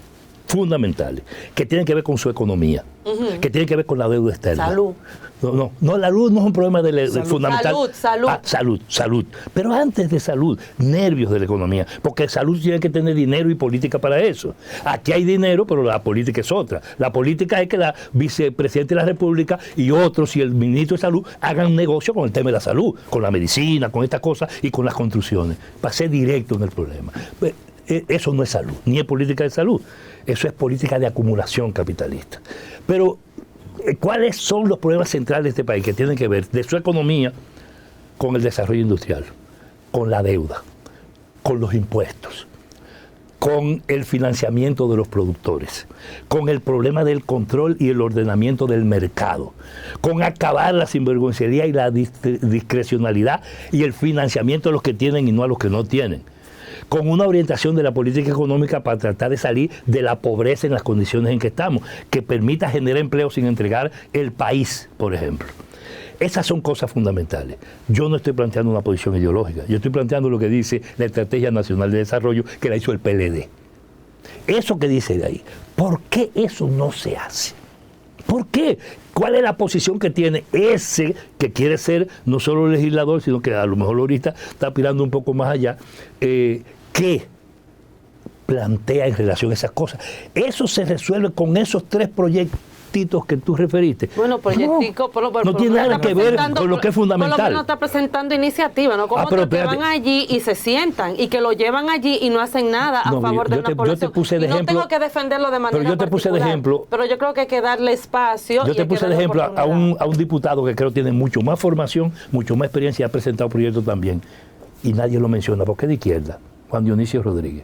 que tienen que ver con su economía, que tienen que ver con la deuda externa. Salud. No, la luz no es un problema fundamental. Salud. Pero antes de salud, nervios de la economía, porque salud tiene que tener dinero y política para eso. Aquí hay dinero, pero la política es otra. La política es que la vicepresidenta de la República y otros y el ministro de Salud hagan un negocio con el tema de la salud, con la medicina, con estas cosas y con las construcciones. Para ser directo en el problema. Eso no es salud, ni es política de salud. Eso es política de acumulación capitalista. Pero, ¿cuáles son los problemas centrales de este país que tienen que ver de su economía con el desarrollo industrial, con la deuda, con los impuestos, con el financiamiento de los productores, con el problema del control y el ordenamiento del mercado, con acabar la sinvergüencería y la discrecionalidad y el financiamiento de los que tienen y no a los que no tienen, con una orientación de la política económica para tratar de salir de la pobreza en las condiciones en que estamos, que permita generar empleo sin entregar el país, por ejemplo. Esas son cosas fundamentales. Yo no estoy planteando una posición ideológica, yo estoy planteando lo que dice la Estrategia Nacional de Desarrollo que la hizo el PLD. Eso que dice de ahí, ¿por qué eso no se hace? ¿Por qué? ¿Cuál es la posición que tiene ese que quiere ser no solo legislador, sino que a lo mejor ahorita está aspirando un poco más allá? ¿Qué plantea en relación a esas cosas? Eso se resuelve con esos tres proyectos. proyectitos que tú referiste. Bueno, proyectico, no tiene nada que ver con lo que es fundamental. Por lo menos está presentando iniciativa, ¿no? Como que van allí y se sientan y que lo llevan allí y no hacen nada a favor de una población. Yo te puse de ejemplo. No tengo que defenderlo de manera Pero yo te puse de ejemplo. Pero yo creo que hay que darle espacio. Yo te puse de ejemplo a un diputado que creo tiene mucho más formación, mucho más experiencia y ha presentado proyectos también. Y nadie lo menciona porque es de izquierda. Juan Dionisio Rodríguez.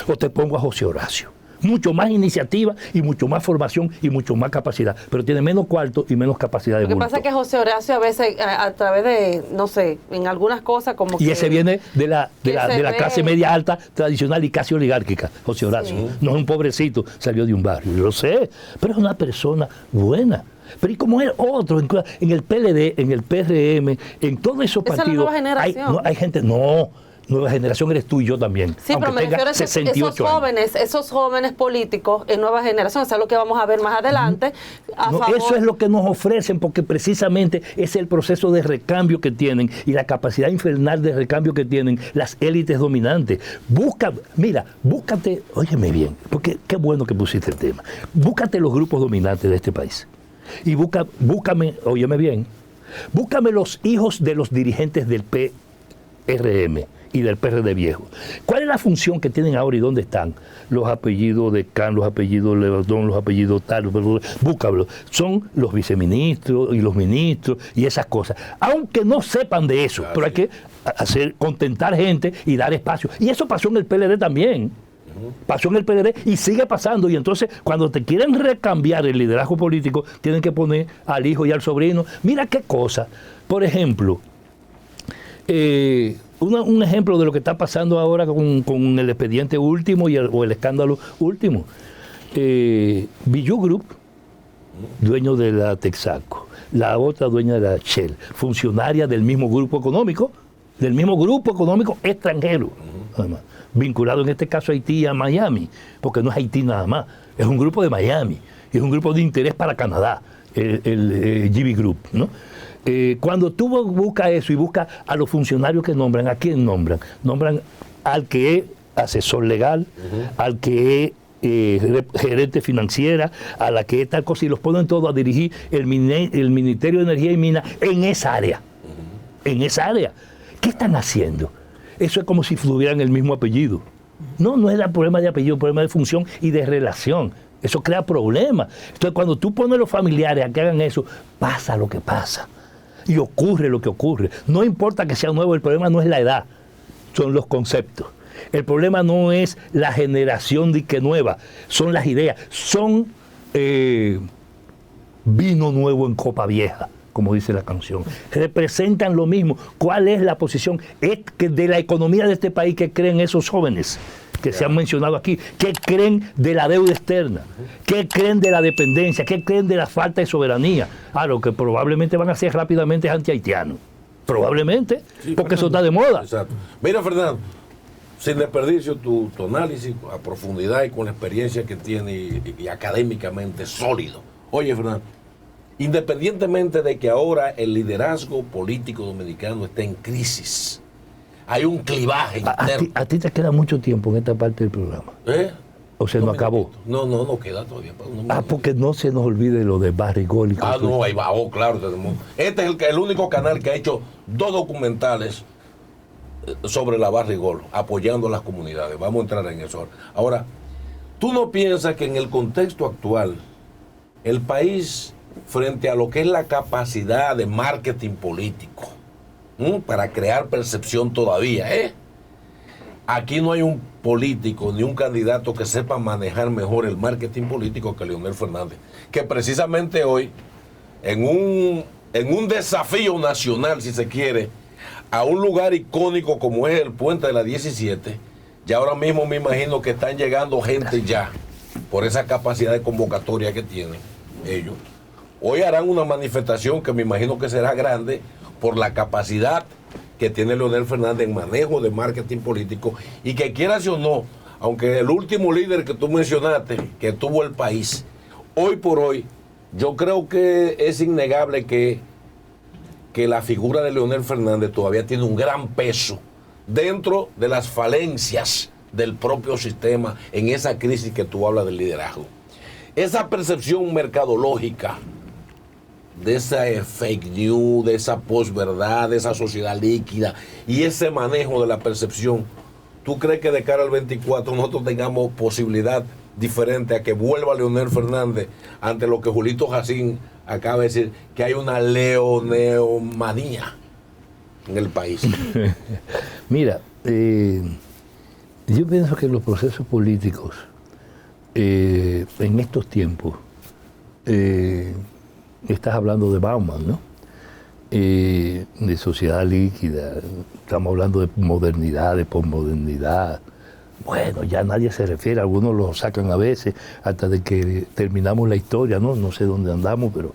O te pongo a José Horacio. Mucho más iniciativa y mucho más formación y mucho más capacidad, pero tiene menos cuarto y menos capacidad de bulto. Lo que pasa es que José Horacio a veces, a través de, no sé, en algunas cosas como y ese viene de la clase media alta, tradicional y casi oligárquica, José Horacio. Sí. No es un pobrecito, salió de un barrio, yo lo sé, pero es una persona buena. Pero y como es otro, en el PLD, en el PRM, en todos esos partidos, es la nueva generación. Hay gente, nueva generación eres tú y yo también. Sí, pero me refiero a esos jóvenes políticos en nueva generación, eso es lo que vamos a ver más adelante. Eso es lo que nos ofrecen, porque precisamente es el proceso de recambio que tienen y la capacidad infernal de recambio que tienen las élites dominantes. Búscate, óyeme bien, porque qué bueno que pusiste el tema. Búscate los grupos dominantes de este país. Y búscame, óyeme bien, búscame los hijos de los dirigentes del PRM y del PRD viejo. ¿Cuál es la función que tienen ahora y dónde están? Los apellidos de Can, los apellidos Leodón, los apellidos tal, búscalo. Son los viceministros y los ministros y esas cosas. Aunque no sepan de eso, pero hay que contentar gente y dar espacio. Y eso pasó en el PLD también. Pasó en el PLD y sigue pasando. Y entonces, cuando te quieren recambiar el liderazgo político, tienen que poner al hijo y al sobrino. Mira qué cosa. Por ejemplo, un ejemplo de lo que está pasando ahora con el expediente último o el escándalo último. Bijou Group, dueño de la Texaco, la otra dueña de la Shell, funcionaria del mismo grupo económico extranjero, además, vinculado en este caso a Haití y a Miami, porque no es Haití nada más, es un grupo de Miami, es un grupo de interés para Canadá, el GB Group, ¿no? Cuando tú buscas eso y buscas a los funcionarios que nombran, ¿a quién nombran? Nombran al que es asesor legal, al que es gerente financiera, a la que es tal cosa, y los ponen todos a dirigir el Ministerio de Energía y Minas en esa área. En esa área. ¿Qué están haciendo? Eso es como si tuvieran el mismo apellido. No es el problema de apellido, es el problema de función y de relación. Eso crea problemas. Entonces, cuando tú pones a los familiares a que hagan eso, pasa lo que pasa. Y ocurre lo que ocurre. No importa que sea nuevo, el problema no es la edad, son los conceptos. El problema no es la generación de que nueva, son las ideas. Son vino nuevo en copa vieja, como dice la canción. Representan lo mismo. ¿Cuál es la posición de la economía de este país que creen esos jóvenes que se han mencionado aquí? ¿Qué creen de la deuda externa? ¿Qué creen de la dependencia? ¿Qué creen de la falta de soberanía? Lo que probablemente van a hacer rápidamente es anti-haitiano. Probablemente, sí, porque eso está de moda. Exacto. Mira, Fernando, sin desperdicio tu análisis a profundidad y con la experiencia que tiene y académicamente sólido. Oye, Fernando, independientemente de que ahora el liderazgo político dominicano está en crisis, hay un clivaje interno. A ti te queda mucho tiempo en esta parte del programa. O se nos acabó. No queda todavía. Porque no se nos olvide lo de Barrigol. No, ahí va. Claro. Este es el único canal que ha hecho 2 documentales sobre la Barrigol, apoyando a las comunidades. Vamos a entrar en eso. Ahora, ¿tú no piensas que en el contexto actual, el país, frente a lo que es la capacidad de marketing político, para crear percepción todavía, aquí no hay un político ni un candidato que sepa manejar mejor el marketing político que Leonel Fernández, que precisamente hoy, en un desafío nacional, si se quiere, a un lugar icónico como es el Puente de la 17, ya ahora mismo me imagino que están llegando gente ya, por esa capacidad de convocatoria que tienen ellos. Hoy harán una manifestación que me imagino que será grande por la capacidad que tiene Leonel Fernández en manejo de marketing político, y que quieras o no, aunque el último líder que tú mencionaste, que tuvo el país, hoy por hoy, yo creo que es innegable que la figura de Leonel Fernández todavía tiene un gran peso dentro de las falencias del propio sistema en esa crisis que tú hablas del liderazgo. esa percepción mercadológica de esa fake news, de esa posverdad, de esa sociedad líquida y ese manejo de la percepción, ¿tú crees que de cara al 24 nosotros tengamos posibilidad diferente a que vuelva Leonel Fernández ante lo que Julito Jacín acaba de decir, que hay una leoneomanía en el país? Mira, yo pienso que los procesos políticos en estos tiempos, estás hablando de Bauman, ¿no? De sociedad líquida, estamos hablando de modernidad, de posmodernidad. Bueno, ya nadie se refiere, algunos lo sacan a veces hasta de que terminamos la historia, ¿no? No sé dónde andamos, pero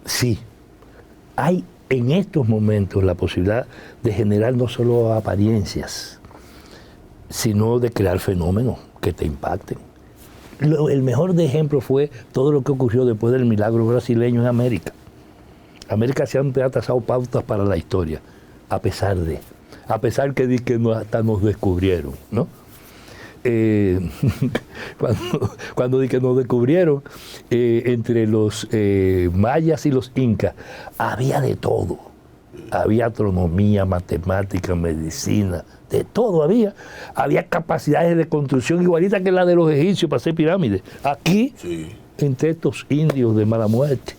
sí, hay en estos momentos la posibilidad de generar no solo apariencias, sino de crear fenómenos que te impacten. El mejor ejemplo fue todo lo que ocurrió después del milagro brasileño en América. América siempre ha trazado pautas para la historia, a pesar que hasta nos descubrieron, ¿no? Cuando di que nos descubrieron, entre los mayas y los incas, había de todo. Había astronomía, matemática, medicina, de todo había. Había capacidades de construcción igualitas que la de los egipcios para hacer pirámides. Aquí, sí, entre estos indios de mala muerte.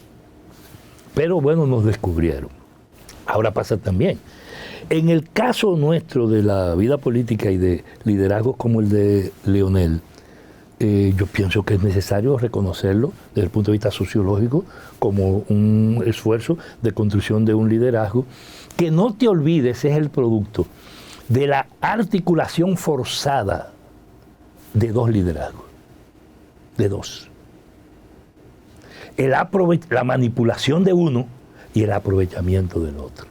Pero bueno, nos descubrieron. Ahora pasa también. En el caso nuestro de la vida política y de liderazgos como el de Leonel, yo pienso que es necesario reconocerlo desde el punto de vista sociológico como un esfuerzo de construcción de un liderazgo que, no te olvides, es el producto de la articulación forzada de dos liderazgos, de dos. La manipulación de uno y el aprovechamiento del otro.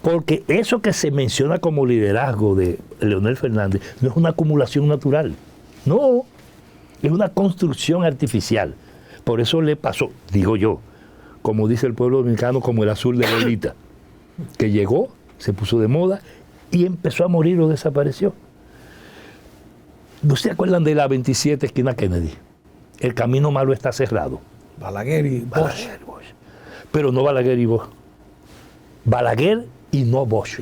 Porque eso que se menciona como liderazgo de Leonel Fernández no es una acumulación natural, no, es una construcción artificial. Por eso le pasó, digo yo, como dice el pueblo dominicano, como el azul de Lolita, que llegó, se puso de moda y empezó a morir o desapareció. ¿No se acuerdan de la 27 esquina Kennedy? El camino malo está cerrado. Balaguer y Bosch. Pero no Balaguer y Bosch. Balaguer y no Bosch.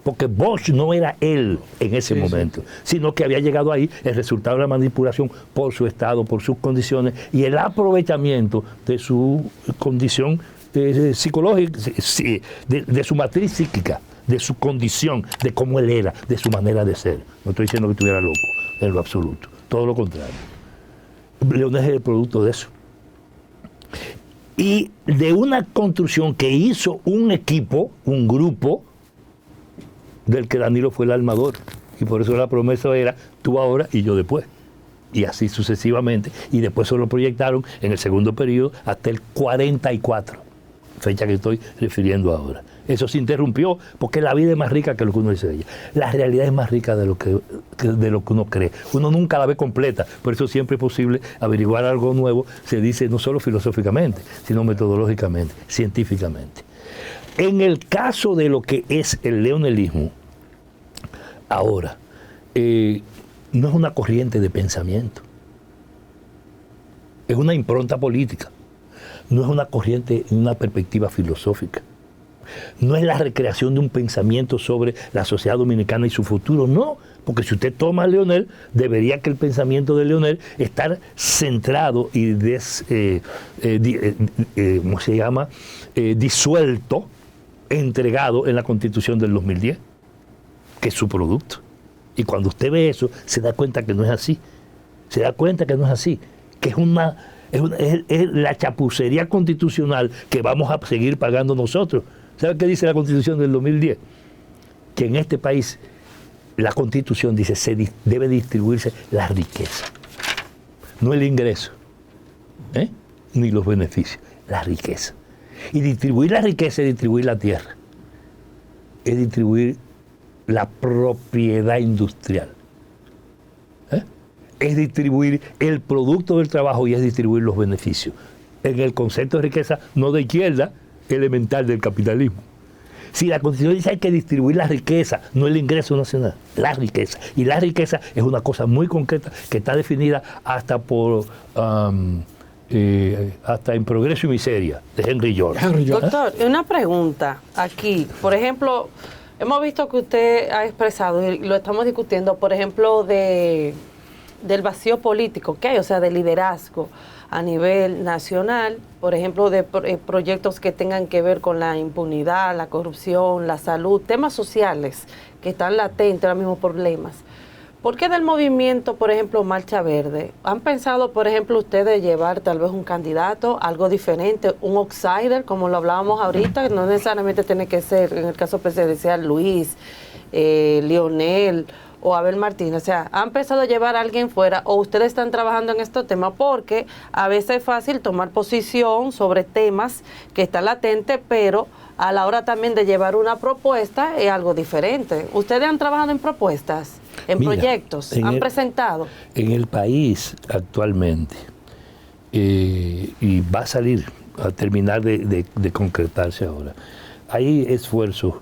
Porque Bosch no era él en ese momento, sino que había llegado ahí el resultado de la manipulación por su estado, por sus condiciones y el aprovechamiento de su condición psicológica, de su matriz psíquica, de su condición, de cómo él era, de su manera de ser. No estoy diciendo que estuviera loco, en lo absoluto, todo lo contrario. Leonel es el producto de eso. Y de una construcción que hizo un equipo, un grupo, del que Danilo fue el armador. Y por eso la promesa era tú ahora y yo después. Y así sucesivamente. Y después se lo proyectaron en el segundo periodo hasta el 44, fecha que estoy refiriendo ahora. Eso se interrumpió porque la vida es más rica que lo que uno dice de ella. La realidad es más rica de lo que uno cree. Uno nunca la ve completa, por eso siempre es posible averiguar algo nuevo, se dice no solo filosóficamente, sino metodológicamente, científicamente. En el caso de lo que es el leonelismo, ahora, no es una corriente de pensamiento, es una impronta política, no es una corriente en una perspectiva filosófica. No es la recreación de un pensamiento sobre la sociedad dominicana y su futuro, no, porque si usted toma a Leonel, debería que el pensamiento de Leonel estar centrado y disuelto, entregado en la Constitución del 2010, que es su producto. Y cuando usted ve eso, se da cuenta que no es así, se da cuenta que no es así, que es la chapucería constitucional que vamos a seguir pagando nosotros. ¿Sabe qué dice la Constitución del 2010? Que en este país la Constitución dice que debe distribuirse la riqueza, no el ingreso, ni los beneficios, la riqueza. Y distribuir la riqueza es distribuir la tierra, es distribuir la propiedad industrial, es distribuir el producto del trabajo y es distribuir los beneficios. En el concepto de riqueza no de izquierda, elemental del capitalismo. Si la Constitución dice que hay que distribuir la riqueza, no el ingreso nacional, la riqueza. Y la riqueza es una cosa muy concreta que está definida hasta por hasta en Progreso y Miseria, de Henry George. Doctor, una pregunta aquí. Por ejemplo, hemos visto que usted ha expresado, y lo estamos discutiendo, por ejemplo, del vacío político que hay, o sea, de liderazgo a nivel nacional, por ejemplo, de proyectos que tengan que ver con la impunidad, la corrupción, la salud, temas sociales que están latentes, ahora mismo problemas. ¿Por qué del movimiento, por ejemplo, Marcha Verde? ¿Han pensado, por ejemplo, ustedes llevar tal vez un candidato, algo diferente, un outsider, como lo hablábamos ahorita? No necesariamente tiene que ser, en el caso presidencial, Luis, Leonel o Abel Martínez. O sea, ¿han pensado llevar a alguien fuera o ustedes están trabajando en estos temas? Porque a veces es fácil tomar posición sobre temas que están latentes, pero a la hora también de llevar una propuesta es algo diferente. ¿Ustedes han trabajado en propuestas, en proyectos? ¿Han presentado? En el país actualmente, y va a salir, a terminar de concretarse ahora, hay esfuerzos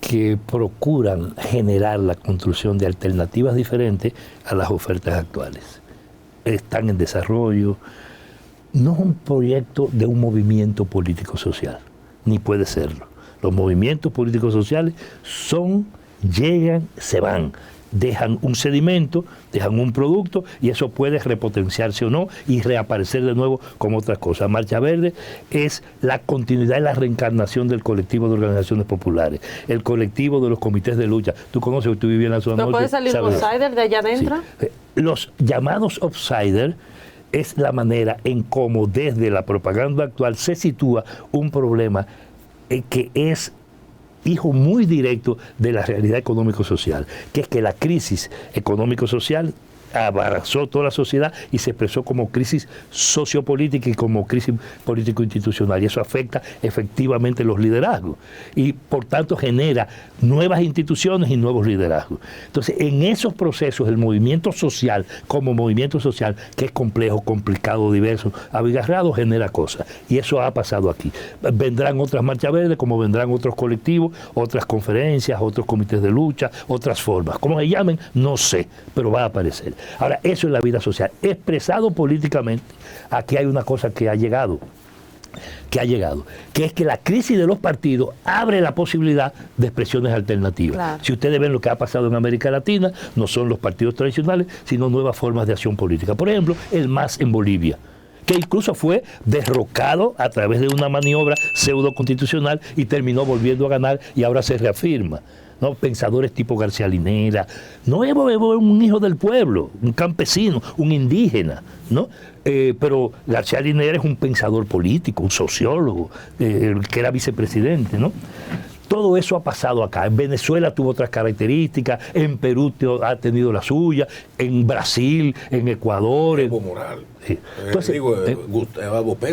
que procuran generar la construcción de alternativas diferentes a las ofertas actuales. Están en desarrollo. No es un proyecto de un movimiento político-social, ni puede serlo. Los movimientos políticos sociales llegan, se van, dejan un sedimento, dejan un producto y eso puede repotenciarse o no y reaparecer de nuevo como otra cosa. Marcha Verde es la continuidad y la reencarnación del colectivo de organizaciones populares, el colectivo de los comités de lucha. Tú conoces, tú vivías en la zona norte. ¿No puede salir un outsider de allá adentro? Sí. Los llamados outsiders es la manera en cómo desde la propaganda actual se sitúa un problema que es hijo muy directo de la realidad económico-social, que es que la crisis económico-social abrazó toda la sociedad y se expresó como crisis sociopolítica y como crisis político-institucional, y eso afecta efectivamente los liderazgos y por tanto genera nuevas instituciones y nuevos liderazgos. Entonces, en esos procesos el movimiento social, como movimiento social, que es complejo, complicado, diverso, abigarrado, genera cosas, y eso ha pasado aquí. Vendrán otras marchas verdes, como vendrán otros colectivos, otras conferencias, otros comités de lucha, otras formas, como se llamen, no sé, pero va a aparecer. Ahora, eso es la vida social. Expresado políticamente, aquí hay una cosa que ha llegado, que es que la crisis de los partidos abre la posibilidad de expresiones alternativas. Claro. Si ustedes ven lo que ha pasado en América Latina, no son los partidos tradicionales, sino nuevas formas de acción política. Por ejemplo, el MAS en Bolivia, que incluso fue derrocado a través de una maniobra pseudo-constitucional y terminó volviendo a ganar y ahora se reafirma. ¿No? Pensadores tipo García Linera, no es un hijo del pueblo, un campesino, un indígena, ¿no? Pero García Linera es un pensador político, un sociólogo, que era vicepresidente, ¿no? Todo eso ha pasado acá. En Venezuela tuvo otras características, en Perú ha tenido la suya, en Brasil, en Ecuador. Evo Morales. Sí. Entonces,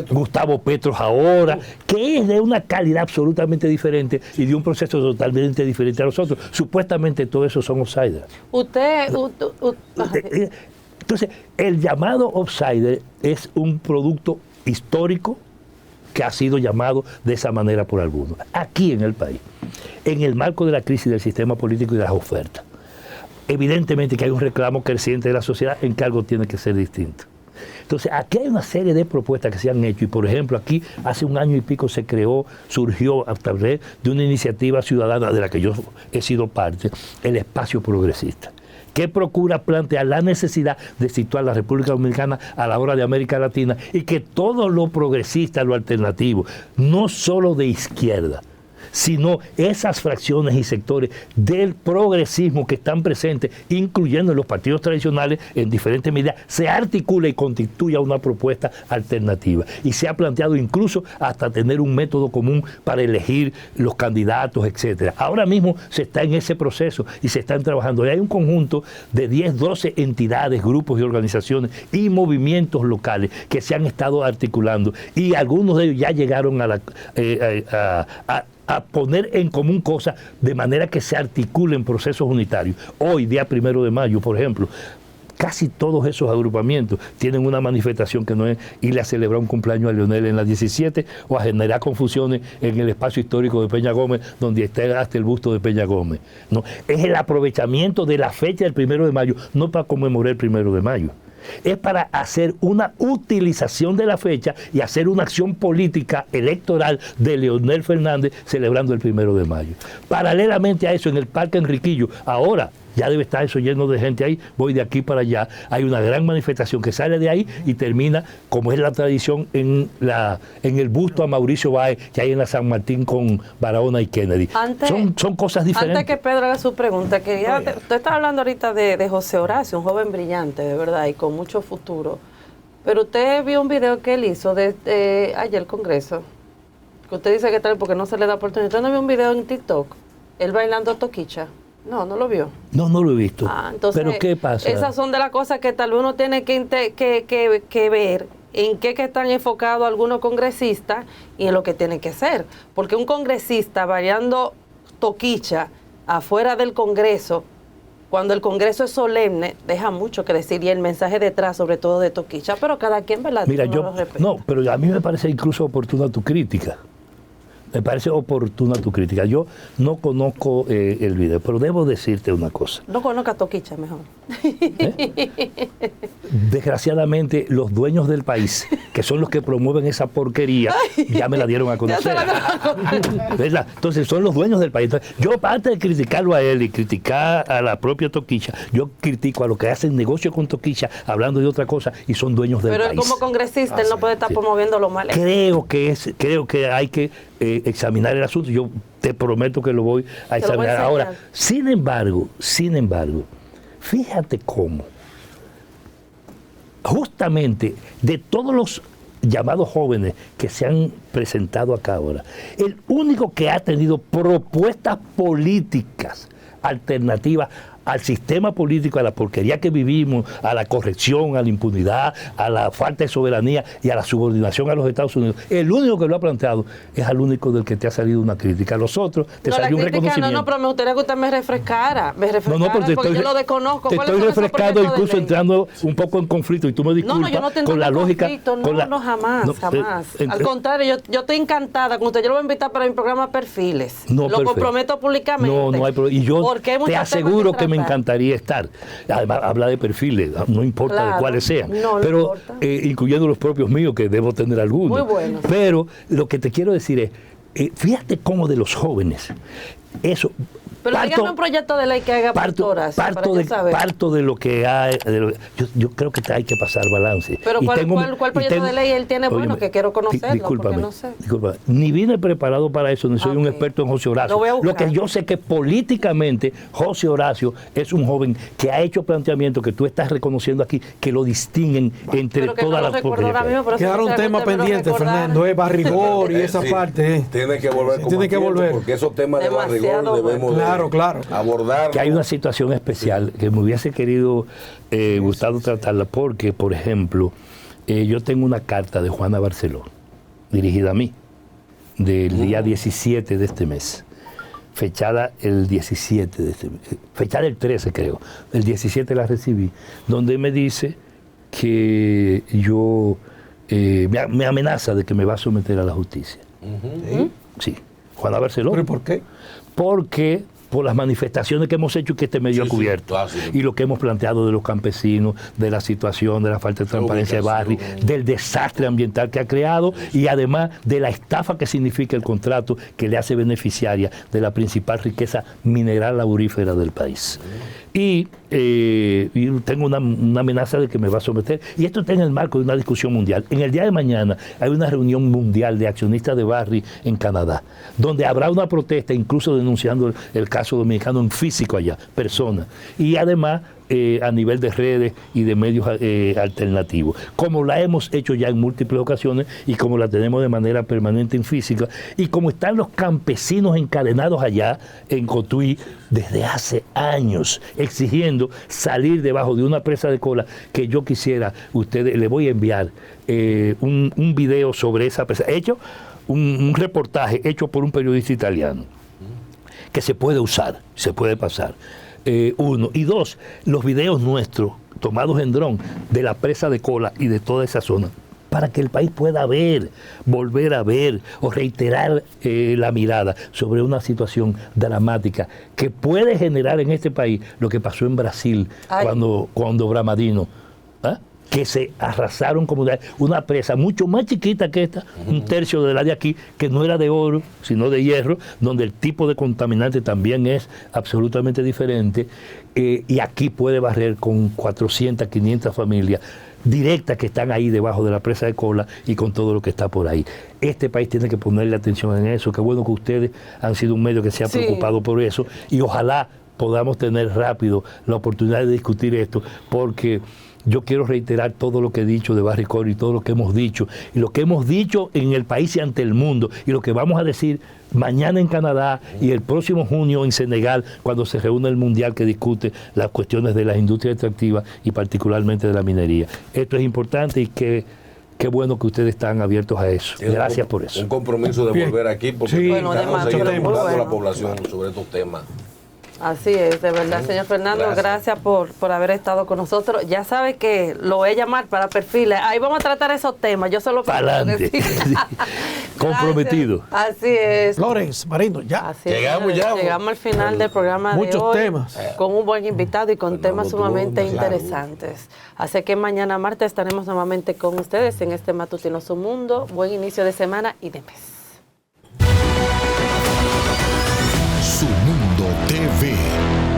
Gustavo Petro ahora, que es de una calidad absolutamente diferente y de un proceso totalmente diferente a nosotros. Supuestamente todo eso son outsiders. Entonces, el llamado outsider es un producto histórico que ha sido llamado de esa manera por algunos. Aquí en el país, en el marco de la crisis del sistema político y de las ofertas, evidentemente que hay un reclamo creciente de la sociedad en que algo tiene que ser distinto. Entonces, aquí hay una serie de propuestas que se han hecho y, por ejemplo, aquí hace un año y pico surgió a través de una iniciativa ciudadana de la que yo he sido parte, el Espacio Progresista, que procura plantear la necesidad de situar la República Dominicana a la hora de América Latina y que todo lo progresista, lo alternativo, no solo de izquierda, sino esas fracciones y sectores del progresismo que están presentes, incluyendo en los partidos tradicionales en diferentes medidas, se articula y constituya una propuesta alternativa. Y se ha planteado incluso hasta tener un método común para elegir los candidatos, etcétera. Ahora mismo se está en ese proceso y se están trabajando. Y hay un conjunto de 10, 12 entidades, grupos y organizaciones y movimientos locales que se han estado articulando y algunos de ellos ya llegaron a poner en común cosas de manera que se articulen procesos unitarios. Hoy, día 1 de mayo, por ejemplo, casi todos esos agrupamientos tienen una manifestación que no es ir a celebrar un cumpleaños a Leonel en la 17 o a generar confusiones en el espacio histórico de Peña Gómez, donde está hasta el busto de Peña Gómez. No, es el aprovechamiento de la fecha del 1 de mayo, no para conmemorar el 1 de mayo. Es para hacer una utilización de la fecha y hacer una acción política electoral de Leonel Fernández celebrando el 1 de mayo. Paralelamente a eso, en el Parque Enriquillo, ahora ya debe estar eso lleno de gente ahí, voy de aquí para allá, hay una gran manifestación que sale de ahí y termina, como es la tradición, en el busto a Mauricio Báez que hay en la San Martín con Barahona y Kennedy. Son cosas diferentes. Antes que Pedro haga su pregunta, usted está hablando ahorita de José Horacio, un joven brillante, de verdad, y con mucho futuro. Pero usted vio un video que él hizo de ayer el Congreso, que usted dice que tal porque no se le da oportunidad. ¿Usted no vio un video en TikTok? Él bailando toquicha. No lo vio. No lo he visto. Entonces, ¿pero qué pasa? Esas son de las cosas que tal vez uno tiene que ver en qué que están enfocados algunos congresistas y en lo que tienen que hacer. Porque un congresista bailando toquicha afuera del Congreso, cuando el Congreso es solemne, deja mucho que decir, y el mensaje detrás, sobre todo de toquicha, pero cada quien, ¿verdad? Mira, pero a mí me parece incluso oportuna tu crítica. Me parece oportuna tu crítica. Yo no conozco el video, pero debo decirte una cosa. No conozco a Toquicha, mejor. Desgraciadamente, los dueños del país, que son los que promueven esa porquería, ya me la dieron a conocer. ¿Verdad? Entonces, son los dueños del país. Entonces, yo, aparte de criticarlo a él y criticar a la propia Toquicha, yo critico a los que hacen negocio con Toquicha, hablando de otra cosa, y son dueños del país. Pero como congresista, él no puede estar promoviendo lo malo. Creo que hay que examinar el asunto. Yo te prometo que lo voy a examinar. Ahora, sin embargo, fíjate cómo justamente de todos los llamados jóvenes que se han presentado acá ahora, el único que ha tenido propuestas políticas alternativas al sistema político, a la porquería que vivimos, a la corrección, a la impunidad, a la falta de soberanía y a la subordinación a los Estados Unidos. El único que lo ha planteado es al único del que te ha salido una crítica. A los otros te salió un reconocimiento. No, pero me gustaría que usted me refrescara. Porque yo lo desconozco. Te estoy refrescando, incluso entrando un poco en conflicto, y tú me disculpas yo no con la lógica. Jamás. Al contrario, yo estoy encantada con usted. Yo lo voy a invitar para mi programa Perfiles. Lo comprometo públicamente. No hay problema. Y yo te aseguro que me encantaría estar. Además, habla de perfiles, no importa de cuáles sean, pero incluyendo los propios míos, que debo tener algunos. Muy bueno. Pero lo que te quiero decir es, fíjate cómo de los jóvenes, eso... Pero dígame un proyecto de ley que haga parto de lo que hay. Yo creo que hay que pasar balance. Pero ¿cuál proyecto de ley él tiene bueno que quiero conocerlo? Discúlpame, no sé. Ni vine preparado para eso, ni soy un experto en José Horacio. Lo que yo sé que políticamente José Horacio es un joven que ha hecho planteamientos que tú estás reconociendo aquí, que lo distinguen entre todas las cosas. Quedaron temas pendientes, Fernando, Barrigor y esa parte. Tiene que volver. Porque esos temas de Barrigor debemos abordar. Que hay una situación especial que me hubiese querido gustado tratarla, porque, por ejemplo, yo tengo una carta de Juana Barceló dirigida a mí del día 17 de este mes, fechada el 17 de este mes, fechada el 13 creo, el 17 la recibí, donde me dice que yo me amenaza de que me va a someter a la justicia. Sí, Juana Barceló. ¿Pero por qué? Porque por las manifestaciones que hemos hecho y que este medio ha cubierto, y lo que hemos planteado de los campesinos, de la situación, de la falta de transparencia de Barry, del desastre ambiental que ha creado, y además de la estafa que significa el contrato que le hace beneficiaria de la principal riqueza mineral aurífera del país. Y tengo una amenaza de que me va a someter, y esto está en el marco de una discusión mundial. En el día de mañana hay una reunión mundial de accionistas de Barry en Canadá, donde habrá una protesta, incluso denunciando el caso dominicano en físico allá, personas, y además a nivel de redes y de medios alternativos, como la hemos hecho ya en múltiples ocasiones y como la tenemos de manera permanente en física, y como están los campesinos encadenados allá en Cotuí desde hace años, exigiendo salir debajo de una presa de cola, que yo quisiera, ustedes, le voy a enviar un video sobre esa presa, hecho un reportaje hecho por un periodista italiano, que se puede usar, se puede pasar. uno. Y dos, los videos nuestros tomados en dron de la presa de Cola y de toda esa zona, para que el país pueda ver, volver a ver o reiterar la mirada sobre una situación dramática que puede generar en este país lo que pasó en Brasil cuando Bramadino, que se arrasaron comunidades, una presa mucho más chiquita que esta, un tercio de la de aquí, que no era de oro, sino de hierro, donde el tipo de contaminante también es absolutamente diferente, y aquí puede barrer con 400, 500 familias directas que están ahí debajo de la presa de Cola y con todo lo que está por ahí. Este país tiene que ponerle atención en eso. Qué bueno que ustedes han sido un medio que se ha preocupado por eso, y ojalá podamos tener rápido la oportunidad de discutir esto, porque yo quiero reiterar todo lo que he dicho de Barry-Corey y todo lo que hemos dicho, y lo que hemos dicho en el país y ante el mundo, y lo que vamos a decir mañana en Canadá y el próximo junio en Senegal, cuando se reúne el Mundial que discute las cuestiones de las industrias extractivas y particularmente de la minería. Esto es importante y qué bueno que ustedes están abiertos a eso. Gracias por eso. Un compromiso de volver aquí porque además, seguir educando a la población sobre estos temas. Así es, de verdad, señor Fernando, gracias por haber estado con nosotros. Ya sabe que lo voy a llamar para perfiles. Ahí vamos a tratar esos temas. Yo solo adelante. Comprometido. Así es. Flores, Marino, ya. Llegamos al final del programa Muchos de hoy. Temas. Con un buen invitado y con temas sumamente interesantes. Así que mañana martes estaremos nuevamente con ustedes en este Matutino Su Mundo. Buen inicio de semana y de mes. Su Mundo TV.